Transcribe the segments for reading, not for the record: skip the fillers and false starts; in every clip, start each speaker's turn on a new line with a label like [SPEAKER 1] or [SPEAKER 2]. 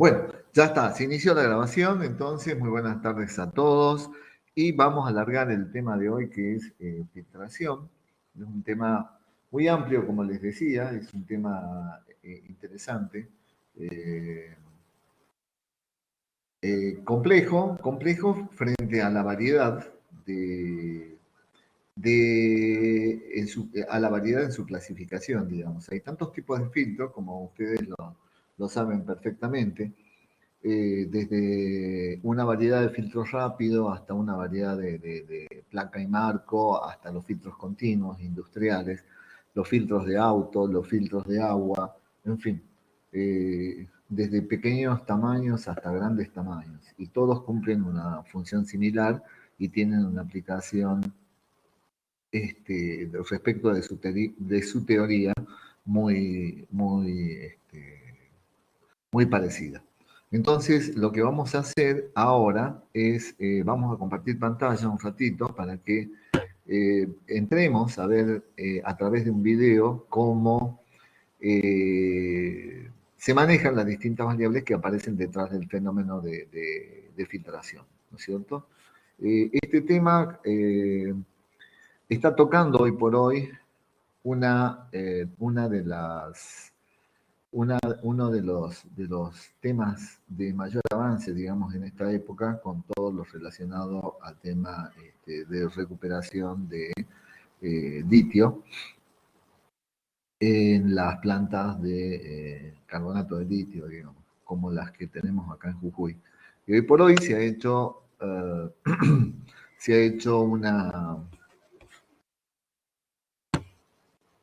[SPEAKER 1] Bueno, ya está, se inició la grabación, entonces muy buenas tardes a todos y vamos a alargar el tema de hoy que es filtración. Es un tema muy amplio, como les decía, es un tema interesante, eh, complejo frente a la variedad a la variedad en su clasificación, digamos. Hay tantos tipos de filtros, como ustedes lo saben perfectamente, desde una variedad de filtros rápidos hasta una variedad de placa y marco, hasta los filtros continuos, industriales, los filtros de auto, los filtros de agua, en fin, desde pequeños tamaños hasta grandes tamaños. Y todos cumplen una función similar y tienen una aplicación respecto de su teoría muy parecida. Entonces, lo que vamos a hacer ahora es, vamos a compartir pantalla un ratito para que entremos a ver a través de un video cómo se manejan las distintas variables que aparecen detrás del fenómeno de filtración, ¿no es cierto? Este tema está tocando hoy por hoy una de las uno de los temas de mayor avance, digamos, en esta época, con todo lo relacionado al tema de recuperación de litio en las plantas de carbonato de litio, digamos, como las que tenemos acá en Jujuy. Y hoy por hoy se ha hecho, se ha hecho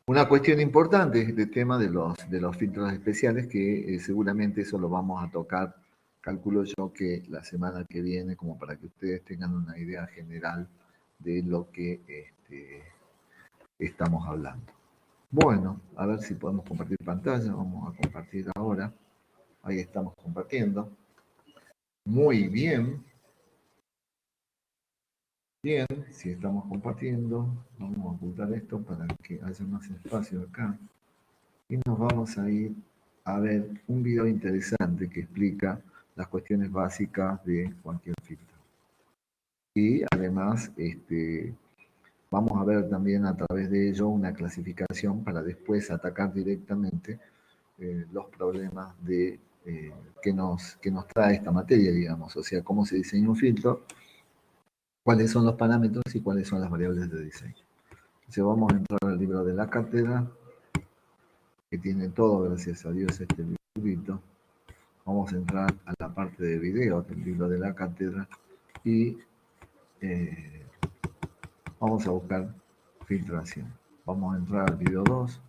[SPEAKER 1] una cuestión importante es este tema de los filtros especiales, que seguramente eso lo vamos a tocar, calculo yo que la semana que viene, como para que ustedes tengan una idea general de lo que estamos hablando. Bueno, a ver si podemos compartir pantalla, vamos a compartir ahora. Ahí estamos compartiendo. Muy bien. Bien, si estamos compartiendo, vamos a ocultar esto para que haya más espacio acá. Y nos vamos a ir a ver un video interesante que explica las cuestiones básicas de cualquier filtro. Y además, vamos a ver también a través de ello una clasificación para después atacar directamente los problemas que nos trae esta materia, digamos. O sea, cómo se diseña un filtro, cuáles son los parámetros y cuáles son las variables de diseño. Entonces vamos a entrar al libro de la cátedra, que tiene todo, gracias a Dios, este librito. Vamos a entrar a la parte de video del libro de la cátedra y vamos a buscar filtración. Vamos a entrar al video 2.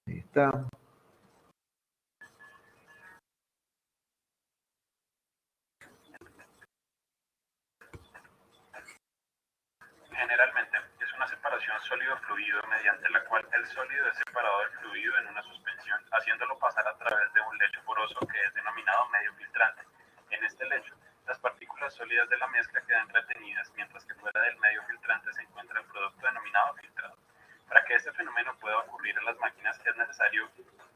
[SPEAKER 1] Ahí está.
[SPEAKER 2] Generalmente es una separación sólido-fluido mediante la cual el sólido es separado del fluido en una suspensión, haciéndolo pasar a través de un lecho poroso que es denominado medio filtrante. En este lecho, las partículas sólidas de la mezcla quedan retenidas, mientras que fuera del medio filtrante se encuentra el producto denominado filtrado. Para que este fenómeno pueda ocurrir en las máquinas es necesario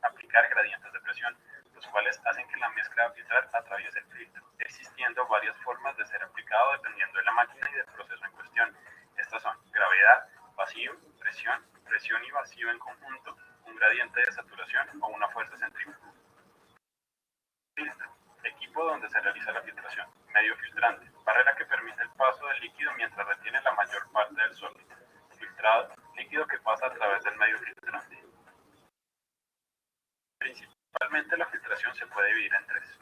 [SPEAKER 2] aplicar gradientes de presión, los cuales hacen que la mezcla a filtrar atraviese el filtro, existiendo varias formas de ser aplicado dependiendo de la máquina y del proceso en cuestión. Estas son gravedad, vacío, presión y vacío en conjunto, un gradiente de saturación o una fuerza centrífuga. Filtro, equipo donde se realiza la filtración. Medio filtrante, barrera que permite el paso del líquido mientras retiene la mayor parte del sólido. Filtrado, líquido que pasa a través del medio filtrante. Principalmente la filtración se puede dividir en tres.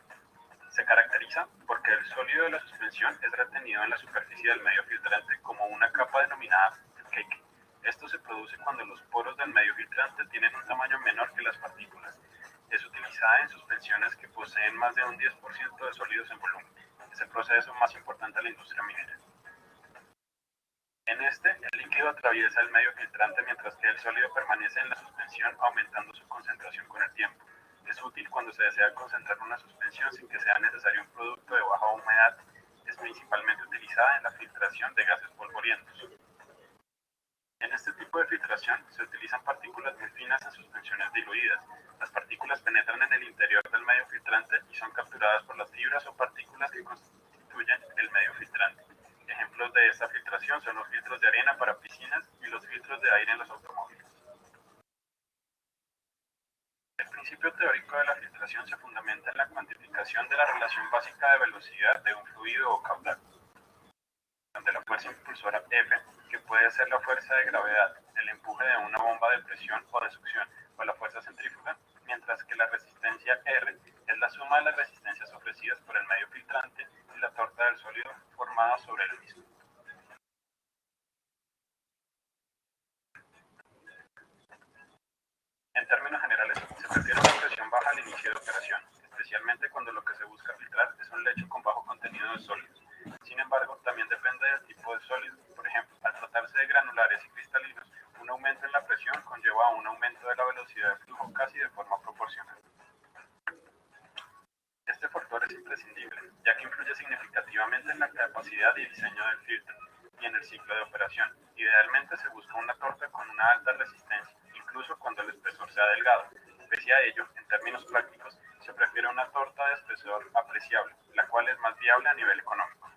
[SPEAKER 2] Se caracteriza porque el sólido de la suspensión es retenido en la superficie del medio filtrante como una capa denominada cake. Esto se produce cuando los poros del medio filtrante tienen un tamaño menor que las partículas. Es utilizada en suspensiones que poseen más de un 10% de sólidos en volumen. Es el proceso más importante de la industria minera. En este, el líquido atraviesa el medio filtrante mientras que el sólido permanece en la suspensión, aumentando su concentración con el tiempo. Es útil cuando se desea concentrar una suspensión sin que sea necesario un producto de baja humedad. Es principalmente utilizada en la filtración de gases polvorientos. En este tipo de filtración se utilizan partículas muy finas en suspensiones diluidas. Las partículas penetran en el interior del medio filtrante y son capturadas por las fibras o partículas que constituyen el medio filtrante. Ejemplos de esta filtración son los filtros de arena para piscinas y los filtros de aire en los automóviles. El principio teórico de la filtración se fundamenta en la cuantificación de la relación básica de velocidad de un fluido o caudal, de la fuerza impulsora F, que puede ser la fuerza de gravedad, el empuje de una bomba de presión o de succión, o la fuerza centrífuga, mientras que la resistencia R es la suma de las resistencias ofrecidas por el medio filtrante y la torta del sólido formada sobre el mismo. En términos generales, se prefiere una presión baja al inicio de operación, especialmente cuando lo que se busca filtrar es un lecho con bajo contenido de sólidos. Sin embargo, también depende del tipo de sólido. Por ejemplo, al tratarse de granulares y cristalinos, un aumento en la presión conlleva un aumento de la velocidad de flujo casi de forma proporcional. Este factor es imprescindible, ya que influye significativamente en la capacidad y diseño del filtro y en el ciclo de operación. Idealmente se busca una torta con una alta resistencia, incluso cuando el espesor sea delgado. Pese a ello, en términos prácticos, se prefiere una torta de espesor apreciable, la cual es más viable a nivel económico.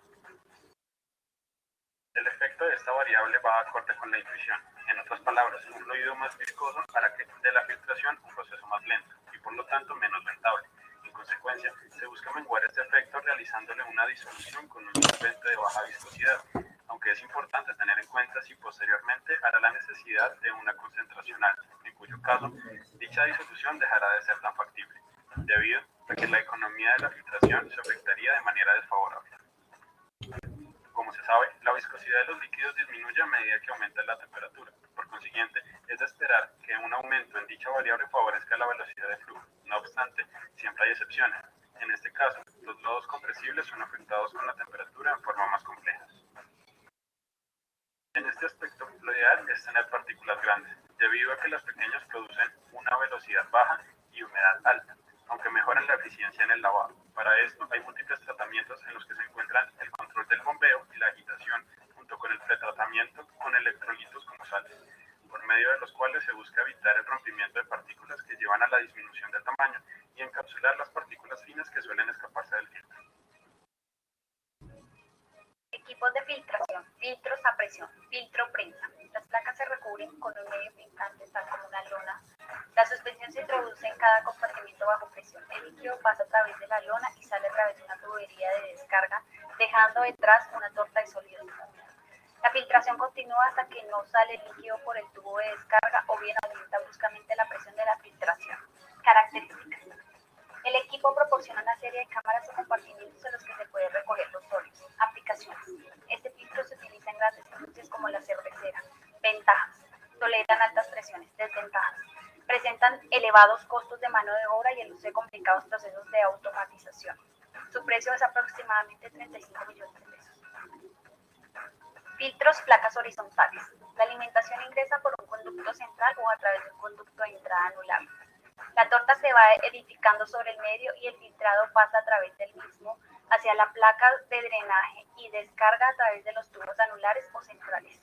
[SPEAKER 2] El efecto de esta variable va acorde con la intuición. En otras palabras, un fluido más viscoso hará que de la filtración un proceso más lento y por lo tanto menos rentable. En consecuencia, se busca menguar este efecto realizándole una disolución con un solvente de baja viscosidad, aunque es importante tener en cuenta si posteriormente hará la necesidad de una concentración alta, en cuyo caso dicha disolución dejará de ser tan factible, debido a que la economía de la filtración se afectaría de manera desfavorable. Como se sabe, la viscosidad de los líquidos disminuye a medida que aumenta la temperatura. Por consiguiente, es de esperar que un aumento en dicha variable favorezca la velocidad de flujo. No obstante, siempre hay excepciones. En este caso, los lodos compresibles son afectados con la temperatura en forma más compleja. En este aspecto, lo ideal es tener partículas grandes, debido a que las pequeñas producen una velocidad baja y humedad alta, aunque mejoran la eficiencia en el lavado. Para esto hay múltiples tratamientos en los que se encuentran el control del bombeo y la agitación, junto con el pretratamiento con electrolitos como sales, por medio de los cuales se busca evitar el rompimiento de partículas que llevan a la disminución del tamaño y encapsular las partículas finas que suelen escaparse del filtro.
[SPEAKER 3] Equipos de filtración, filtros a presión, filtro prensa. Las placas se recubren con un medio filtrante tal como una lona. La suspensión se introduce en cada compartimento bajo presión. El líquido pasa a través de la lona y sale a través de una tubería de descarga, dejando detrás una torta de sólidos. La filtración continúa hasta que no sale el líquido por el tubo de descarga o bien aumenta bruscamente la presión de la filtración. Características. El equipo proporciona una serie de cámaras o compartimentos en los que se puede recoger los sólidos. Aplicaciones. Este filtro se utiliza en grandes industrias como la cervecera. Ventajas. Toleran altas presiones. Desventajas. Presentan elevados costos de mano de obra y el uso de complicados procesos de automatización. Su precio es aproximadamente 35 millones de pesos. Filtros, placas horizontales. La alimentación ingresa por un conducto central o a través de un conducto de entrada anular. La torta se va edificando sobre el medio y el filtrado pasa a través del mismo hacia la placa de drenaje y descarga a través de los tubos anulares o centrales.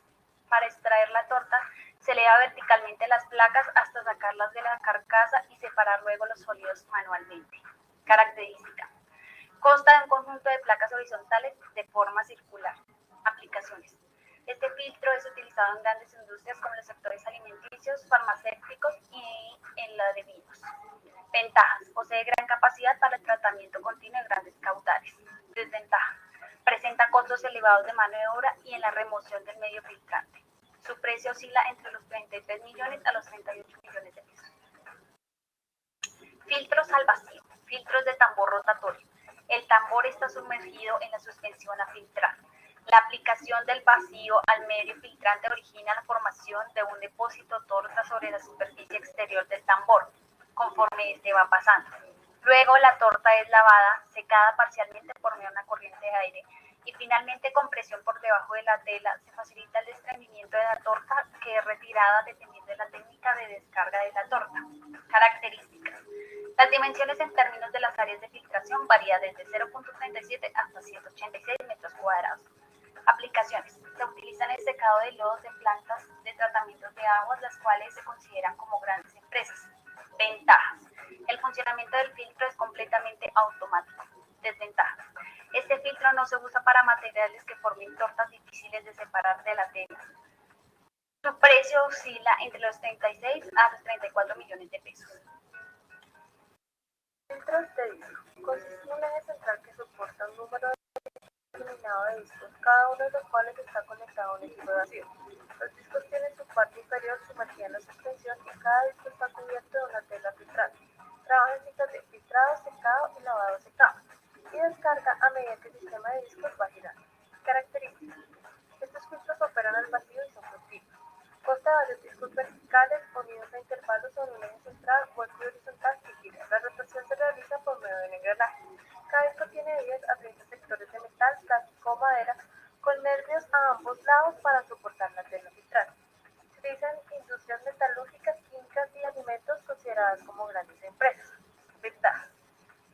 [SPEAKER 3] Para extraer la torta, se eleva verticalmente las placas hasta sacarlas de la carcasa y separar luego los sólidos manualmente. Característica. Consta de un conjunto de placas horizontales de forma circular. Aplicaciones. Este filtro es utilizado en grandes industrias como los sectores alimenticios, farmacéuticos y en la de vinos. Ventajas. Posee gran capacidad para el tratamiento continuo de grandes caudales. Desventaja. Presenta costos elevados de mano de obra y en la remoción del medio filtrante. Su precio oscila entre los 33 millones a los 38 millones de pesos. Filtros al vacío. Filtros de tambor rotatorio. El tambor está sumergido en la suspensión a filtrar. La aplicación del vacío al medio filtrante origina la formación de un depósito torta sobre la superficie exterior del tambor, conforme este va pasando. Luego la torta es lavada, secada parcialmente por medio de una corriente de aire y finalmente con presión por debajo de la tela se facilita el desprendimiento de la torta que es retirada dependiendo de la técnica de descarga de la torta. Características. Las dimensiones en términos de las áreas de filtración varían desde 0.37 hasta 186 metros cuadrados. Aplicaciones. Se utiliza en el secado de lodos de plantas de tratamientos de aguas, las cuales se consideran como grandes empresas. Ventajas. El funcionamiento del filtro es completamente automático. Desventajas. Este filtro no se usa para materiales que formen tortas difíciles de separar de la tela. Su precio oscila entre los 36 a los 34 millones de pesos.
[SPEAKER 4] Filtros de disco. Consiste en un eje central que soporta un número determinado de discos, cada uno de los cuales está conectado a un equipo vacío. Los discos tienen su parte inferior sumergida en la suspensión y cada disco está cubierto de una tela filtrante. Trabaja en ciclos de filtrado, secado y lavado secado, y descarga a medida que el sistema de discos va girando. Características. Estos filtros operan al vacío y son flexibles. Consta de varios discos verticales unidos a intervalos sobre un eje central, hueco y horizontal que gira. La rotación se realiza por medio de un engranaje. Cada disco tiene 10 a 30 sectores de metal, plástico o madera, con nervios a ambos lados para soportar la tela filtrante. Se utilizan industrias metalúrgicas, químicas y alimentos consideradas como grandes empresas. Ventajas.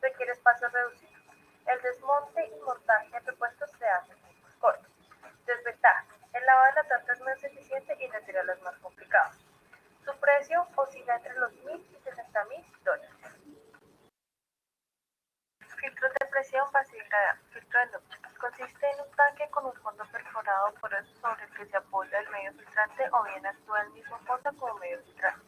[SPEAKER 4] Requiere espacio reducido. El desmonte y montaje de repuestos se hace en tiempos cortos. Desventajas. El lavado de la tarta es menos eficiente y retirarla es más complicado. Su precio oscila entre los $1,000 y $60,000. Filtros de presión fácil gravedad. Filtro de Notch. Consiste en un tanque con un fondo perforado sobre el que se apoya el medio filtrante o bien actúa el mismo fondo como medio filtrante.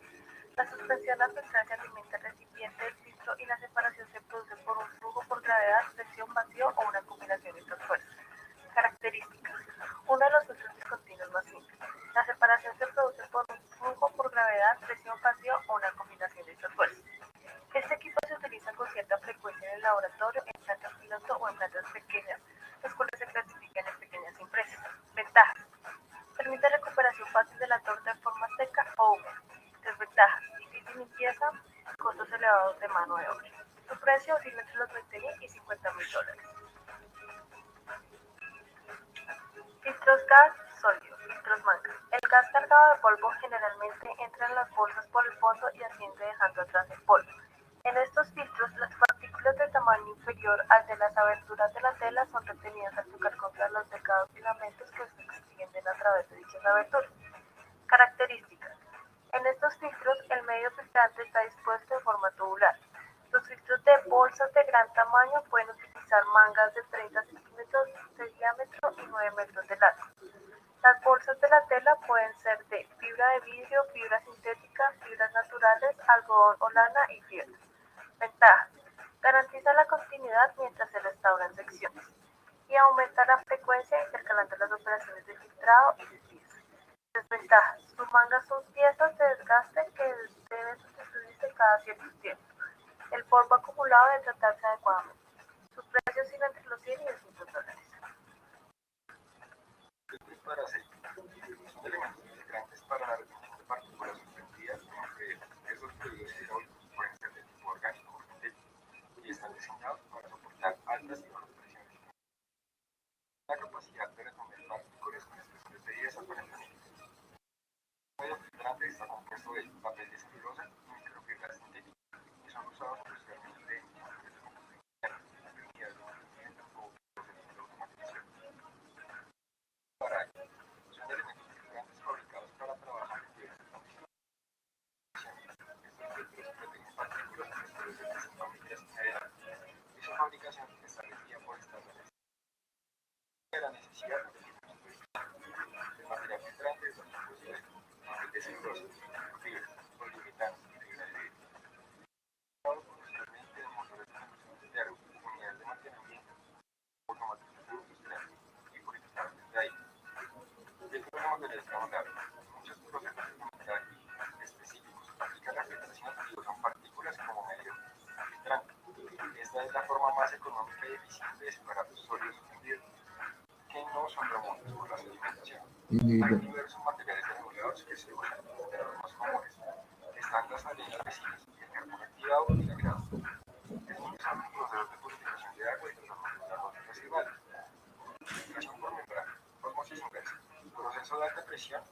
[SPEAKER 4] La suspensión al filtrante alimenta el recipiente del filtro y la separación se produce por un flujo por gravedad, presión, vacío o una combinación de estas fuerzas. Características. Uno de los filtros discontinuos más simples. La separación se produce por un flujo por gravedad, presión, vacío o una combinación de estas fuerzas. Este equipo se utiliza con cierta frecuencia en el laboratorio, en plantas piloto o en plantas pequeñas, las cuales se clasifican en pequeñas empresas. Ventajas. Permite recuperación fácil de la torta en forma seca o húmeda. Desventajas. Difícil limpieza, costos elevados de mano de obra. Su precio oscila entre los $20,000 y $50,000. Filtros gas sólido, filtros manga. El gas cargado de polvo generalmente entra en las bolsas por el fondo y asciende dejando atrás el polvo. En estos filtros, las partículas de tamaño inferior al de las aberturas de la tela son retenidas al tocar contra los delgados filamentos que se extienden a través de dichas aberturas. Características. En estos filtros, el medio filtrante está dispuesto de forma tubular. Los filtros de bolsas de gran tamaño pueden utilizar mangas de 30 centímetros de diámetro y 9 metros de largo. Las bolsas de la tela pueden ser de fibra de vidrio, fibra sintética, fibras naturales, algodón o lana y piel. Ventajas. Garantiza la continuidad mientras se restauran secciones y aumenta la frecuencia intercalando las operaciones de filtrado y limpieza. Desventajas. Sus mangas son piezas de desgaste que deben sustituirse cada cierto tiempo. El polvo acumulado debe tratarse adecuadamente. Sus precios oscilan entre los $100 y $200.
[SPEAKER 5] Filtros para aceite. Son elementos filtrantes para la retención de partículas suspendidas entre esos fluidos hidráulicos. Pueden ser de tipo orgánico o sintético y están diseñados para soportar altas y bajas presiones. La capacidad de retener partículas con espesores de 10 a 40 milímetros. El medio filtrante está compuesto de papel de celulosa y microfibras sintéticas y son usados posteriormente en industrias de combustión interna, unidades de mantenimiento o procesos de automatización. Para ello, son elementos filtrantes fabricados para trabajar en diversas condiciones. Estos filtros retienen partículas en espesores de 5 millas en adelante y su fabricación está regida por estándares de la necesidad de equipos específicos. El material filtrante es un compuesto de papel de celulosa, fibras, poliuretano y fibra de vidrio. Usado posteriormente en motores de combustión de unidades de mantenimiento, automatización industrial y purificadores de aire. Filtros de materiales trabajables. Muchos procesos de montaje específicos aplican la filtración y usan partículas como medio filtrante. Esta es la forma más económica y eficiente de separar los sólidos suspendidos que no son remotos por la sedimentación. Hay diversos materiales regulados que se usan, pero los más comunes están las arenas vecinas, el carbón activado y la grava. Es muy usado en procesos de purificación de agua y tratamiento de aguas residuales. Filtración por membrana, ósmosis inversa, proceso de alta presión,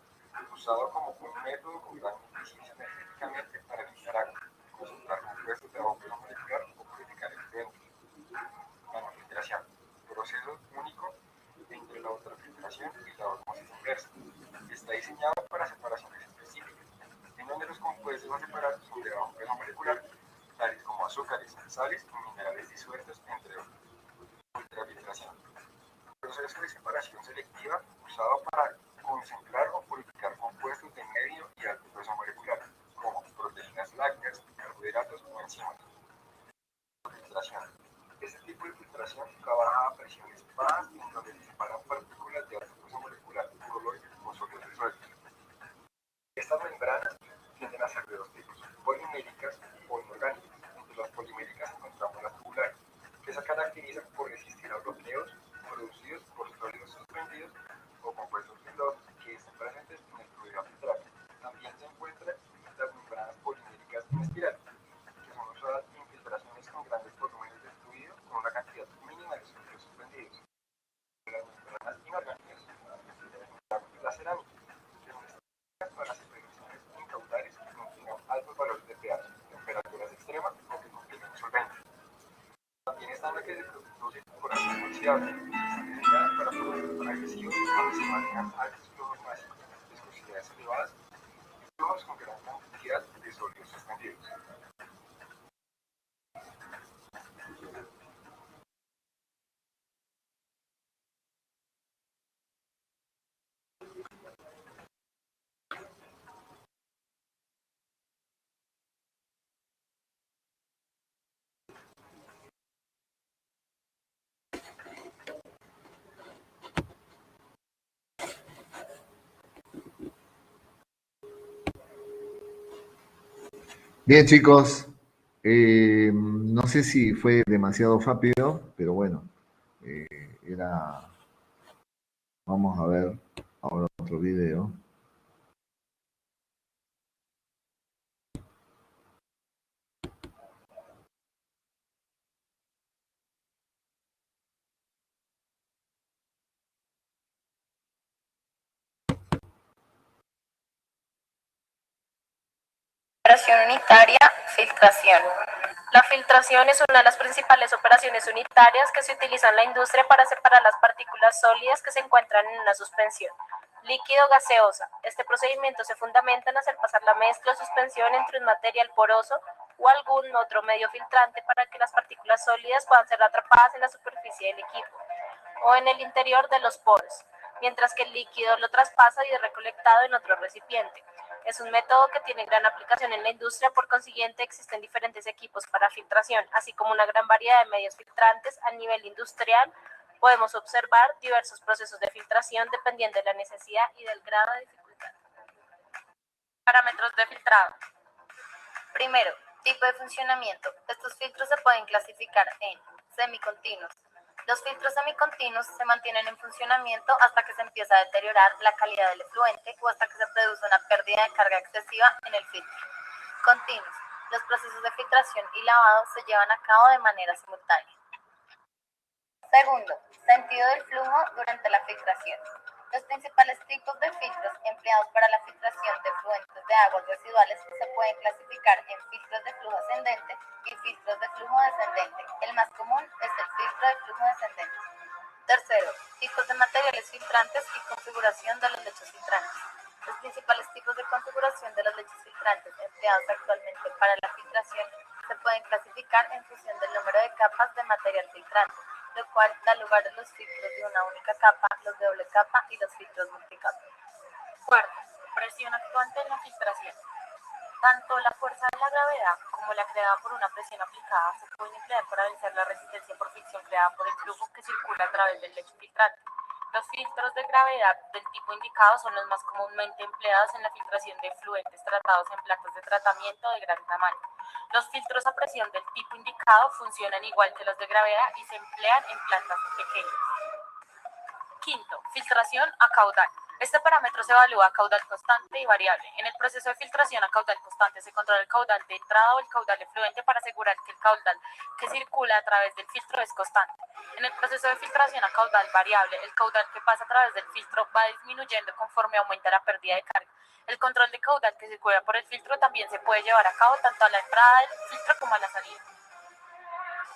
[SPEAKER 5] usado como un método con gran eficiencia energéticamente para limpiar agua, concentrar compuestos de agua molecular o purificar efluentes. Nanofiltración, proceso único entre la ultrafiltración proceso de separación selectiva usado para concentrar o purificar compuestos de medio y alto peso molecular, como proteínas lácteas, carbohidratos o enzimas. Filtración. Este tipo de filtración trabaja a presiones bajas en donde se separan partículas de alto peso molecular, coloides o sólidos disueltos. Estas membranas tienden a ser de dos tipos, poliméricas o inorgánicas. Entre las poliméricas encontramos las tubulares, que se caracterizan por resistir a bloqueos producidos por sólidos suspendidos o compuestos filosos que están presentes en el fluido a filtrar. También se encuentran las membranas poliméricas en espiral, que son usadas en filtraciones con grandes volúmenes de fluido con una cantidad mínima de sólidos suspendidos. Las membranas inorgánicas, la cerámica, que son específicas para las soluciones incautares que contengan altos valores de pH, temperaturas extremas o que contienen un solvente. También están las que se producen por ácido inoxidable, que están diseñadas para productos agresivos donde se manejan altos flujos básicos, viscosidades elevadas y flujos con gran cantidad de sólidos suspendidos.
[SPEAKER 1] Bien, chicos, no sé si fue demasiado rápido, pero bueno, era... Vamos a ver ahora otro video.
[SPEAKER 6] Operación unitaria, filtración. La filtración es una de las principales operaciones unitarias que se utilizan en la industria para separar las partículas sólidas que se encuentran en una suspensión líquido gaseosa. Este procedimiento se fundamenta en hacer pasar la mezcla o suspensión entre un material poroso o algún otro medio filtrante para que las partículas sólidas puedan ser atrapadas en la superficie del equipo o en el interior de los poros, mientras que el líquido lo traspasa y es recolectado en otro recipiente. Es un método que tiene gran aplicación en la industria, por consiguiente existen diferentes equipos para filtración, así como una gran variedad de medios filtrantes a nivel industrial. Podemos observar diversos procesos de filtración dependiendo de la necesidad y del grado de dificultad. Parámetros de filtrado. Primero, tipo de funcionamiento. Estos filtros se pueden clasificar en semicontinuos. Los filtros semicontinuos se mantienen en funcionamiento hasta que se empieza a deteriorar la calidad del efluente o hasta que se produce una pérdida de carga excesiva en el filtro. Continuos. Los procesos de filtración y lavado se llevan a cabo de manera simultánea. Segundo, sentido del flujo durante la filtración. Los principales tipos de filtros empleados para la filtración de efluentes de aguas residuales se pueden clasificar en filtros de flujo ascendente y filtros de flujo descendente. El más común es el filtro de flujo descendente. Tercero, tipos de materiales filtrantes y configuración de los lechos filtrantes. Los principales tipos de configuración de los lechos filtrantes empleados actualmente para la filtración se pueden clasificar en función del número de capas de material filtrante, lo cual da lugar a los filtros de una única capa, los de doble capa y los filtros multicapa. Cuarto, presión actuante en la filtración. Tanto la fuerza de la gravedad como la creada por una presión aplicada se pueden emplear para vencer la resistencia por fricción creada por el flujo que circula a través del lecho filtrante. Los filtros de gravedad del tipo indicado son los más comúnmente empleados en la filtración de efluentes tratados en plantas de tratamiento de gran tamaño. Los filtros a presión del tipo indicado funcionan igual que los de gravedad y se emplean en plantas pequeñas. Quinto, filtración a caudal. Este parámetro se evalúa a caudal constante y variable. En el proceso de filtración a caudal constante se controla el caudal de entrada o el caudal efluente para asegurar que el caudal que circula a través del filtro es constante. En el proceso de filtración a caudal variable, el caudal que pasa a través del filtro va disminuyendo conforme aumenta la pérdida de carga. El control de caudal que circula por el filtro también se puede llevar a cabo tanto a la entrada del filtro como a la salida.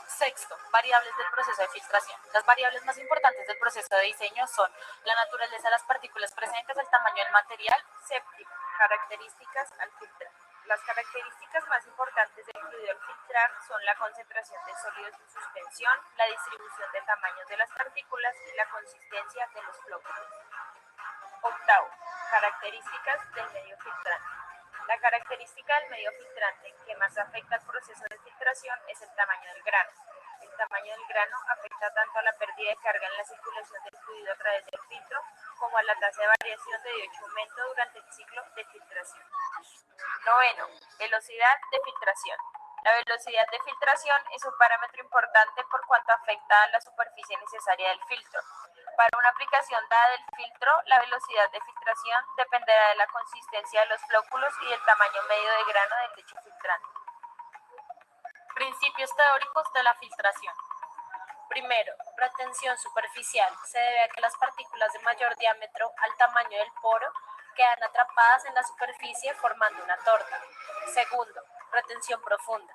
[SPEAKER 6] Sexto, variables del proceso de filtración. Las variables más importantes del proceso de diseño son la naturaleza de las partículas presentes, el tamaño del material, séptimo, características al filtrar. Las características más importantes del fluido al filtrar son la concentración de sólidos en suspensión, la distribución de tamaños de las partículas y la consistencia de los flóculos. Octavo, características del medio filtrante. La característica del medio filtrante que más afecta al proceso de filtración es el tamaño del grano. El tamaño del grano afecta tanto a la pérdida de carga en la circulación del fluido a través del filtro como a la tasa de variación de dicho aumento durante el ciclo de filtración. Noveno, velocidad de filtración. La velocidad de filtración es un parámetro importante por cuanto afecta a la superficie necesaria del filtro. Para una aplicación dada del filtro, la velocidad de filtración dependerá de la consistencia de los flóculos y del tamaño medio de grano del dicho filtrante. Principios teóricos de la filtración. Primero, retención superficial. Se debe a que las partículas de mayor diámetro al tamaño del poro quedan atrapadas en la superficie formando una torta. Segundo, retención profunda.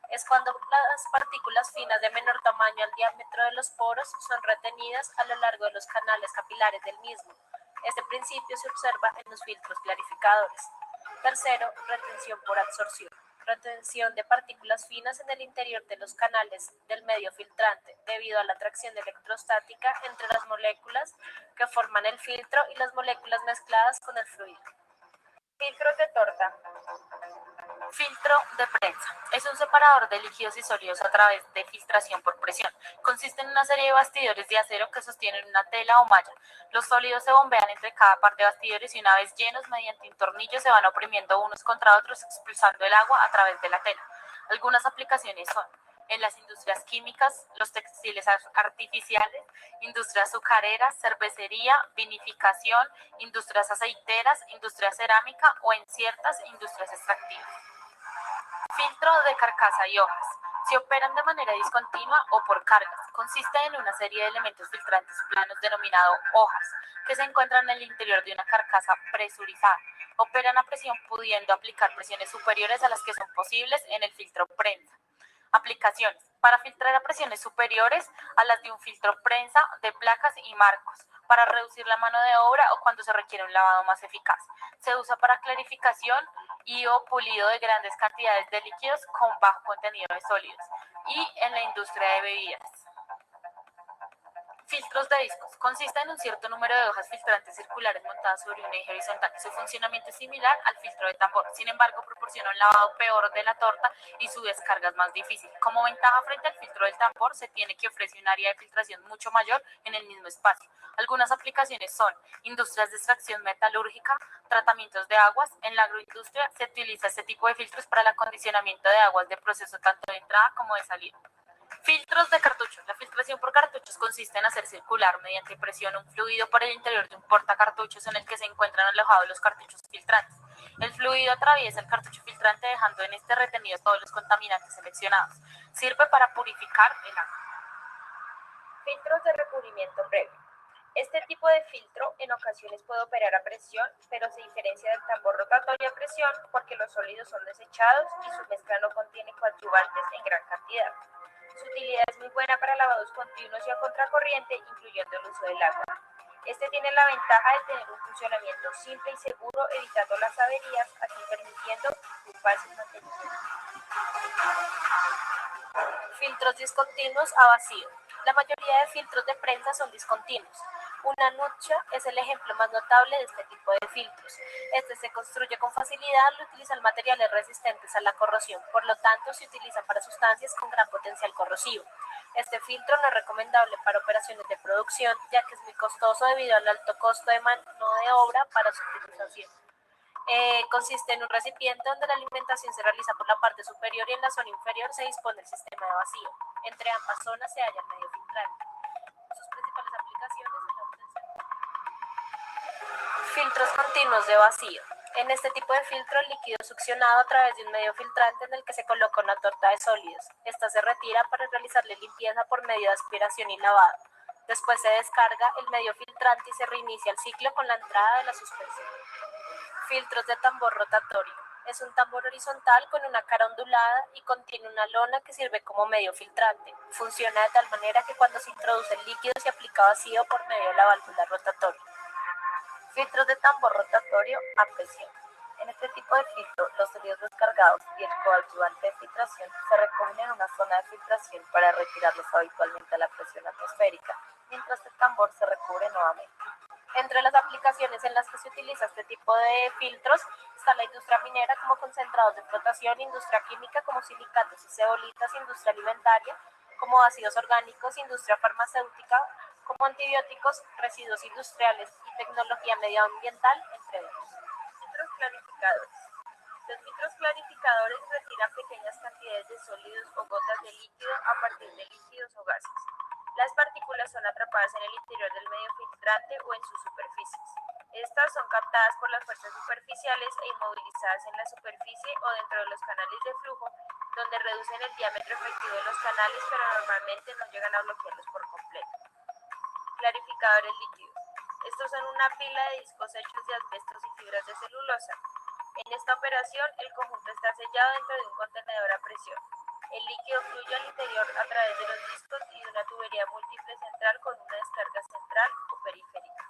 [SPEAKER 6] Es cuando las partículas finas de menor tamaño al diámetro de los poros son retenidas a lo largo de los canales capilares del mismo. Este principio se observa en los filtros clarificadores. Tercero, retención por absorción. Retención de partículas finas en el interior de los canales del medio filtrante debido a la atracción electrostática entre las moléculas que forman el filtro y las moléculas mezcladas con el fluido. Filtros de torta. Filtro de prensa. Es un separador de líquidos y sólidos a través de filtración por presión. Consiste en una serie de bastidores de acero que sostienen una tela o malla. Los sólidos se bombean entre cada par de bastidores y una vez llenos, mediante un tornillo se van oprimiendo unos contra otros, expulsando el agua a través de la tela. Algunas aplicaciones son en las industrias químicas, los textiles artificiales, industrias azucareras, cervecería, vinificación, industrias aceiteras, industria cerámica o en ciertas industrias extractivas. Filtro de carcasa y hojas. Se operan de manera discontinua o por cargas. Consiste en una serie de elementos filtrantes planos denominados hojas, que se encuentran en el interior de una carcasa presurizada. Operan a presión pudiendo aplicar presiones superiores a las que son posibles en el filtro prensa. Aplicaciones. Para filtrar a presiones superiores a las de un filtro prensa de placas y marcos, para reducir la mano de obra o cuando se requiere un lavado más eficaz. Se usa para clarificación y o pulido de grandes cantidades de líquidos con bajo contenido de sólidos y en la industria de bebidas. Filtros de discos. Consiste en un cierto número de hojas filtrantes circulares montadas sobre un eje horizontal. Su funcionamiento es similar al filtro de tambor, sin embargo proporciona un lavado peor de la torta y su descarga es más difícil. Como ventaja frente al filtro del tambor, se tiene que ofrece un área de filtración mucho mayor en el mismo espacio. Algunas aplicaciones son industrias de extracción metalúrgica, tratamientos de aguas. En la agroindustria se utiliza este tipo de filtros para el acondicionamiento de aguas de proceso tanto de entrada como de salida. Filtros de cartuchos. La filtración por cartuchos consiste en hacer circular mediante presión un fluido por el interior de un portacartuchos en el que se encuentran alojados los cartuchos filtrantes. El fluido atraviesa el cartucho filtrante dejando en este retenidos todos los contaminantes seleccionados. Sirve para purificar el agua. Filtros de recubrimiento previo. Este tipo de filtro en ocasiones puede operar a presión, pero se diferencia del tambor rotatorio a presión porque los sólidos son desechados y su mezcla no contiene coadyuvantes en gran cantidad. Su utilidad es muy buena para lavados continuos y a contracorriente, incluyendo el uso del agua. Este tiene la ventaja de tener un funcionamiento simple y seguro, evitando las averías, así permitiendo un fácil mantenimiento. Filtros discontinuos a vacío. La mayoría de filtros de prensa son discontinuos. Una nucha es el ejemplo más notable de este tipo de filtros. Este se construye con facilidad al utilizar materiales resistentes a la corrosión, por lo tanto se utiliza para sustancias con gran potencial corrosivo. Este filtro no es recomendable para operaciones de producción, ya que es muy costoso debido al alto costo de mano de obra para su utilización. Consiste en un recipiente donde la alimentación se realiza por la parte superior y en la zona inferior se dispone el sistema de vacío. Entre ambas zonas se halla el medio filtrante. Sus principales aplicaciones son la obtención. Filtros continuos de vacío. En este tipo de filtro, el líquido es succionado a través de un medio filtrante en el que se coloca una torta de sólidos. Esta se retira para realizarle limpieza por medio de aspiración y lavado. Después se descarga el medio filtrante y se reinicia el ciclo con la entrada de la suspensión. Filtros de tambor rotatorio. Es un tambor horizontal con una cara ondulada y contiene una lona que sirve como medio filtrante. Funciona de tal manera que cuando se introduce el líquido se aplica vacío por medio de la válvula rotatoria. Filtros de tambor rotatorio a presión.
[SPEAKER 7] En este tipo de filtro, los sólidos descargados y el coadyuvante de filtración se recogen en una zona de filtración para retirarlos habitualmente a la presión atmosférica, mientras el tambor se recubre nuevamente.
[SPEAKER 6] Entre las aplicaciones en las que se utiliza este tipo de filtros está la industria minera como concentrados de flotación, industria química como silicatos y ceolitas, industria alimentaria como ácidos orgánicos, industria farmacéutica como antibióticos, residuos industriales y tecnología medioambiental, entre otros.
[SPEAKER 4] Filtros clarificadores. Los filtros clarificadores retiran pequeñas cantidades de sólidos o gotas de líquido a partir de líquidos o gases. Las partículas son atrapadas en el interior del medio filtrante o en sus superficies. Estas son captadas por las fuerzas superficiales e inmovilizadas en la superficie o dentro de los canales de flujo, donde reducen el diámetro efectivo de los canales, pero normalmente no llegan a bloquearlos por completo. Clarificadores líquidos. Estos son una pila de discos hechos de asbestos y fibras de celulosa. En esta operación, el conjunto está sellado dentro de un contenedor a presión. El líquido fluye al interior a través de los discos y de una tubería múltiple central con una descarga central o periférica.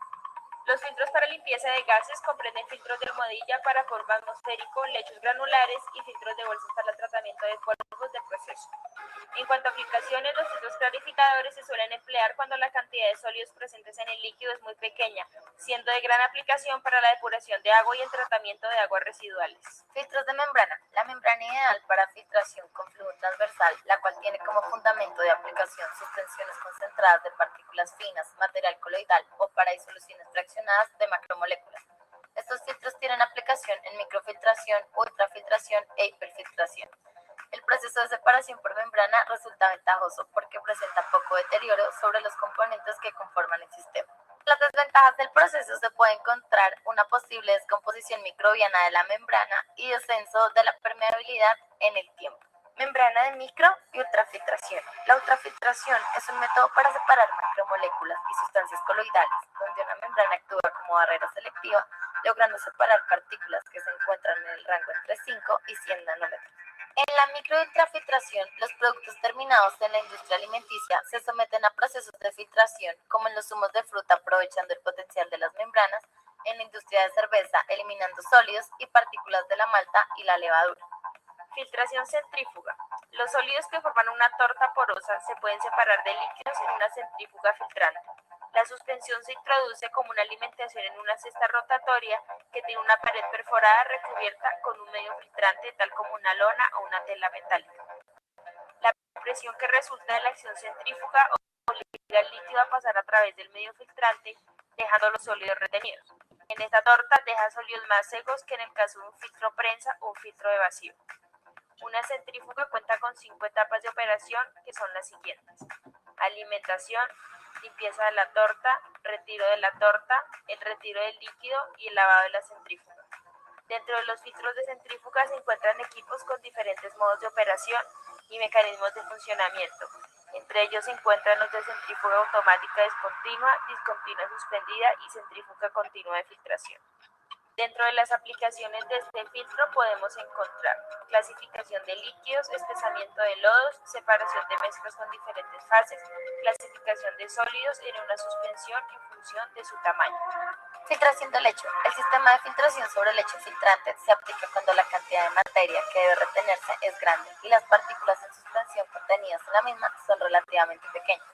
[SPEAKER 4] Los filtros para limpieza de gases comprenden filtros de almohadilla para polvo atmosférico, lechos granulares y filtros de bolsas para el tratamiento de polvos de proceso. En cuanto a aplicaciones, los filtros clarificadores se suelen emplear cuando la cantidad de sólidos presentes en el líquido es muy pequeña, siendo de gran aplicación para la depuración de agua y el tratamiento de aguas residuales.
[SPEAKER 7] Filtros de membrana. La membrana ideal para filtración con flujo transversal, la cual tiene como fundamento de aplicación suspensiones concentradas de partículas finas, material coloidal o para disoluciones fraccionadas de macromoléculas. Estos filtros tienen aplicación en microfiltración, ultrafiltración e hiperfiltración. El proceso de separación por membrana resulta ventajoso porque presenta poco deterioro sobre los componentes que conforman el sistema. Las desventajas del proceso se puede encontrar una posible descomposición microbiana de la membrana y descenso de la permeabilidad en el tiempo. Membrana de micro y ultrafiltración. La ultrafiltración es un método para separar macromoléculas y sustancias coloidales, donde una membrana actúa como barrera selectiva, logrando separar partículas que se encuentran en el rango entre 5 y 100 nanómetros. En la micro y ultrafiltración, los productos terminados en la industria alimenticia se someten a procesos de filtración, como en los zumos de fruta aprovechando el potencial de las membranas, en la industria de cerveza eliminando sólidos y partículas de la malta y la levadura.
[SPEAKER 4] Filtración centrífuga. Los sólidos que forman una torta porosa se pueden separar de líquidos en una centrífuga filtrante. La suspensión se introduce como una alimentación en una cesta rotatoria que tiene una pared perforada recubierta con un medio filtrante tal como una lona o una tela metálica. La presión que resulta de la acción centrífuga obliga al líquido a pasar a través del medio filtrante, dejando los sólidos retenidos. En esta torta deja sólidos más secos que en el caso de un filtro prensa o un filtro de vacío. Una centrífuga cuenta con 5 etapas de operación que son las siguientes: alimentación, limpieza de la torta, retiro de la torta, el retiro del líquido y el lavado de la centrífuga. Dentro de los filtros de centrífuga se encuentran equipos con diferentes modos de operación y mecanismos de funcionamiento. Entre ellos se encuentran los de centrífuga automática discontinua, discontinua suspendida y centrífuga continua de filtración. Dentro de las aplicaciones de este filtro podemos encontrar clasificación de líquidos, espesamiento de lodos, separación de mezclas con diferentes fases, clasificación de sólidos en una suspensión en función de su tamaño.
[SPEAKER 7] Filtración de lecho. El sistema de filtración sobre lecho filtrante se aplica cuando la cantidad de materia que debe retenerse es grande y las partículas en suspensión contenidas en la misma son relativamente pequeñas.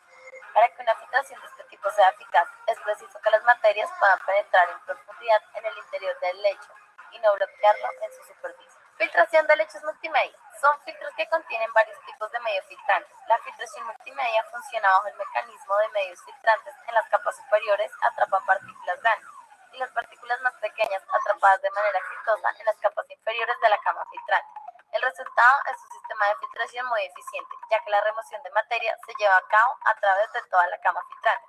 [SPEAKER 7] Para que una filtración de este tipo sea eficaz, es preciso que las materias puedan penetrar en profundidad en el interior del lecho y no bloquearlo en su superficie. Filtración de lechos multimedia. Son filtros que contienen varios tipos de medios filtrantes. La filtración multimedia funciona bajo el mecanismo de medios filtrantes. En las capas superiores atrapan partículas grandes y las partículas más pequeñas atrapadas de manera exitosa en las capas inferiores de la cama filtrante. El resultado es un sistema de filtración muy eficiente, ya que la remoción de materia se lleva a cabo a través de toda la cama filtrante.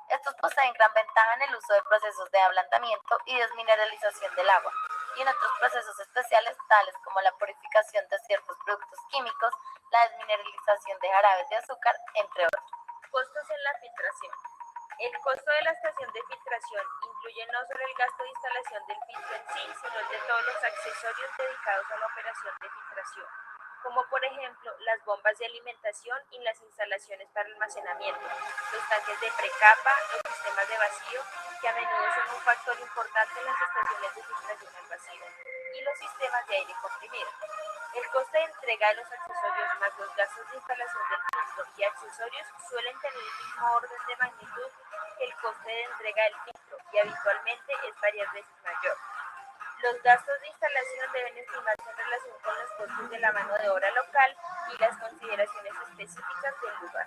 [SPEAKER 7] Estos poseen gran ventaja en el uso de procesos de ablandamiento y desmineralización del agua, y en otros procesos especiales tales como la purificación de ciertos productos químicos, la desmineralización de jarabes de azúcar, entre otros.
[SPEAKER 4] Costos en la filtración. El costo de la estación de filtración incluye no solo el gasto de instalación del filtro en sí, sino el de todos los accesorios dedicados a la operación de filtración.
[SPEAKER 8] como por ejemplo las bombas de alimentación y las instalaciones para almacenamiento, los tanques de precapa, los sistemas de vacío, que a menudo son un factor importante en las estaciones de filtración al vacío, y los sistemas de aire comprimido. El coste de entrega de los accesorios más los gastos de instalación del filtro y accesorios suelen tener el mismo orden de magnitud que el coste de entrega del filtro y habitualmente es varias veces mayor. Los gastos de instalación deben estimarse en relación con los costos de la mano de obra local y las consideraciones específicas del lugar.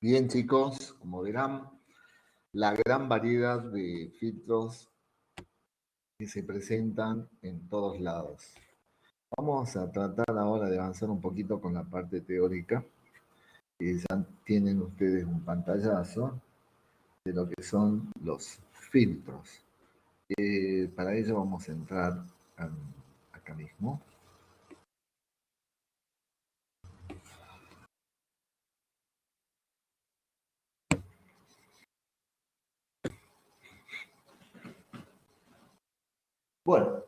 [SPEAKER 1] Bien, chicos, como verán, la gran variedad de filtros que se presentan en todos lados. Vamos a tratar ahora de avanzar un poquito con la parte teórica. Ya tienen ustedes un pantallazo de lo que son los filtros. Para ello vamos a entrar acá mismo. Bueno,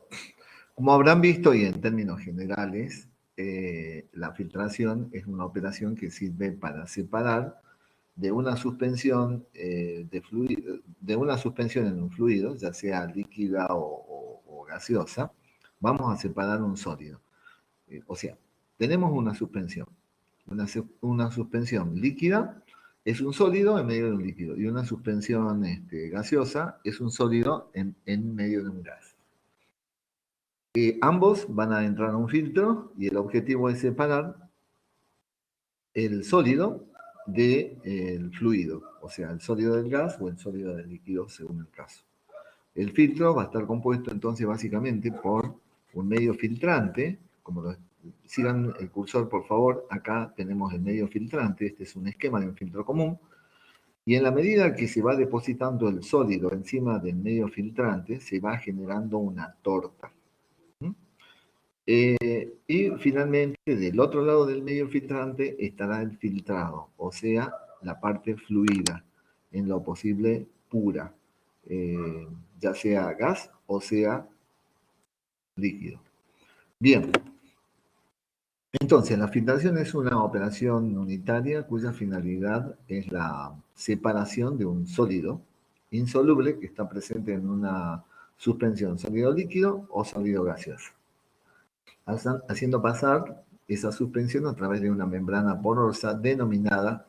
[SPEAKER 1] como habrán visto y en términos generales, la filtración es una operación que sirve para separar de una suspensión de una suspensión en un fluido, ya sea líquida o gaseosa, vamos a separar un sólido. O sea, tenemos una suspensión. Una suspensión líquida es un sólido en medio de un líquido y una suspensión gaseosa es un sólido en medio de un gas. Ambos van a entrar a un filtro y el objetivo es separar el sólido del fluido, o sea, el sólido del gas o el sólido del líquido, según el caso. El filtro va a estar compuesto entonces básicamente por un medio filtrante, sigan el cursor por favor, acá tenemos el medio filtrante, este es un esquema de un filtro común, y en la medida que se va depositando el sólido encima del medio filtrante, se va generando una torta. Y finalmente, del otro lado del medio filtrante estará el filtrado, o sea, la parte fluida, en lo posible pura, ya sea gas o sea líquido. Bien, entonces la filtración es una operación unitaria cuya finalidad es la separación de un sólido insoluble que está presente en una suspensión sólido-líquido o sólido gaseoso, haciendo pasar esa suspensión a través de una membrana porosa denominada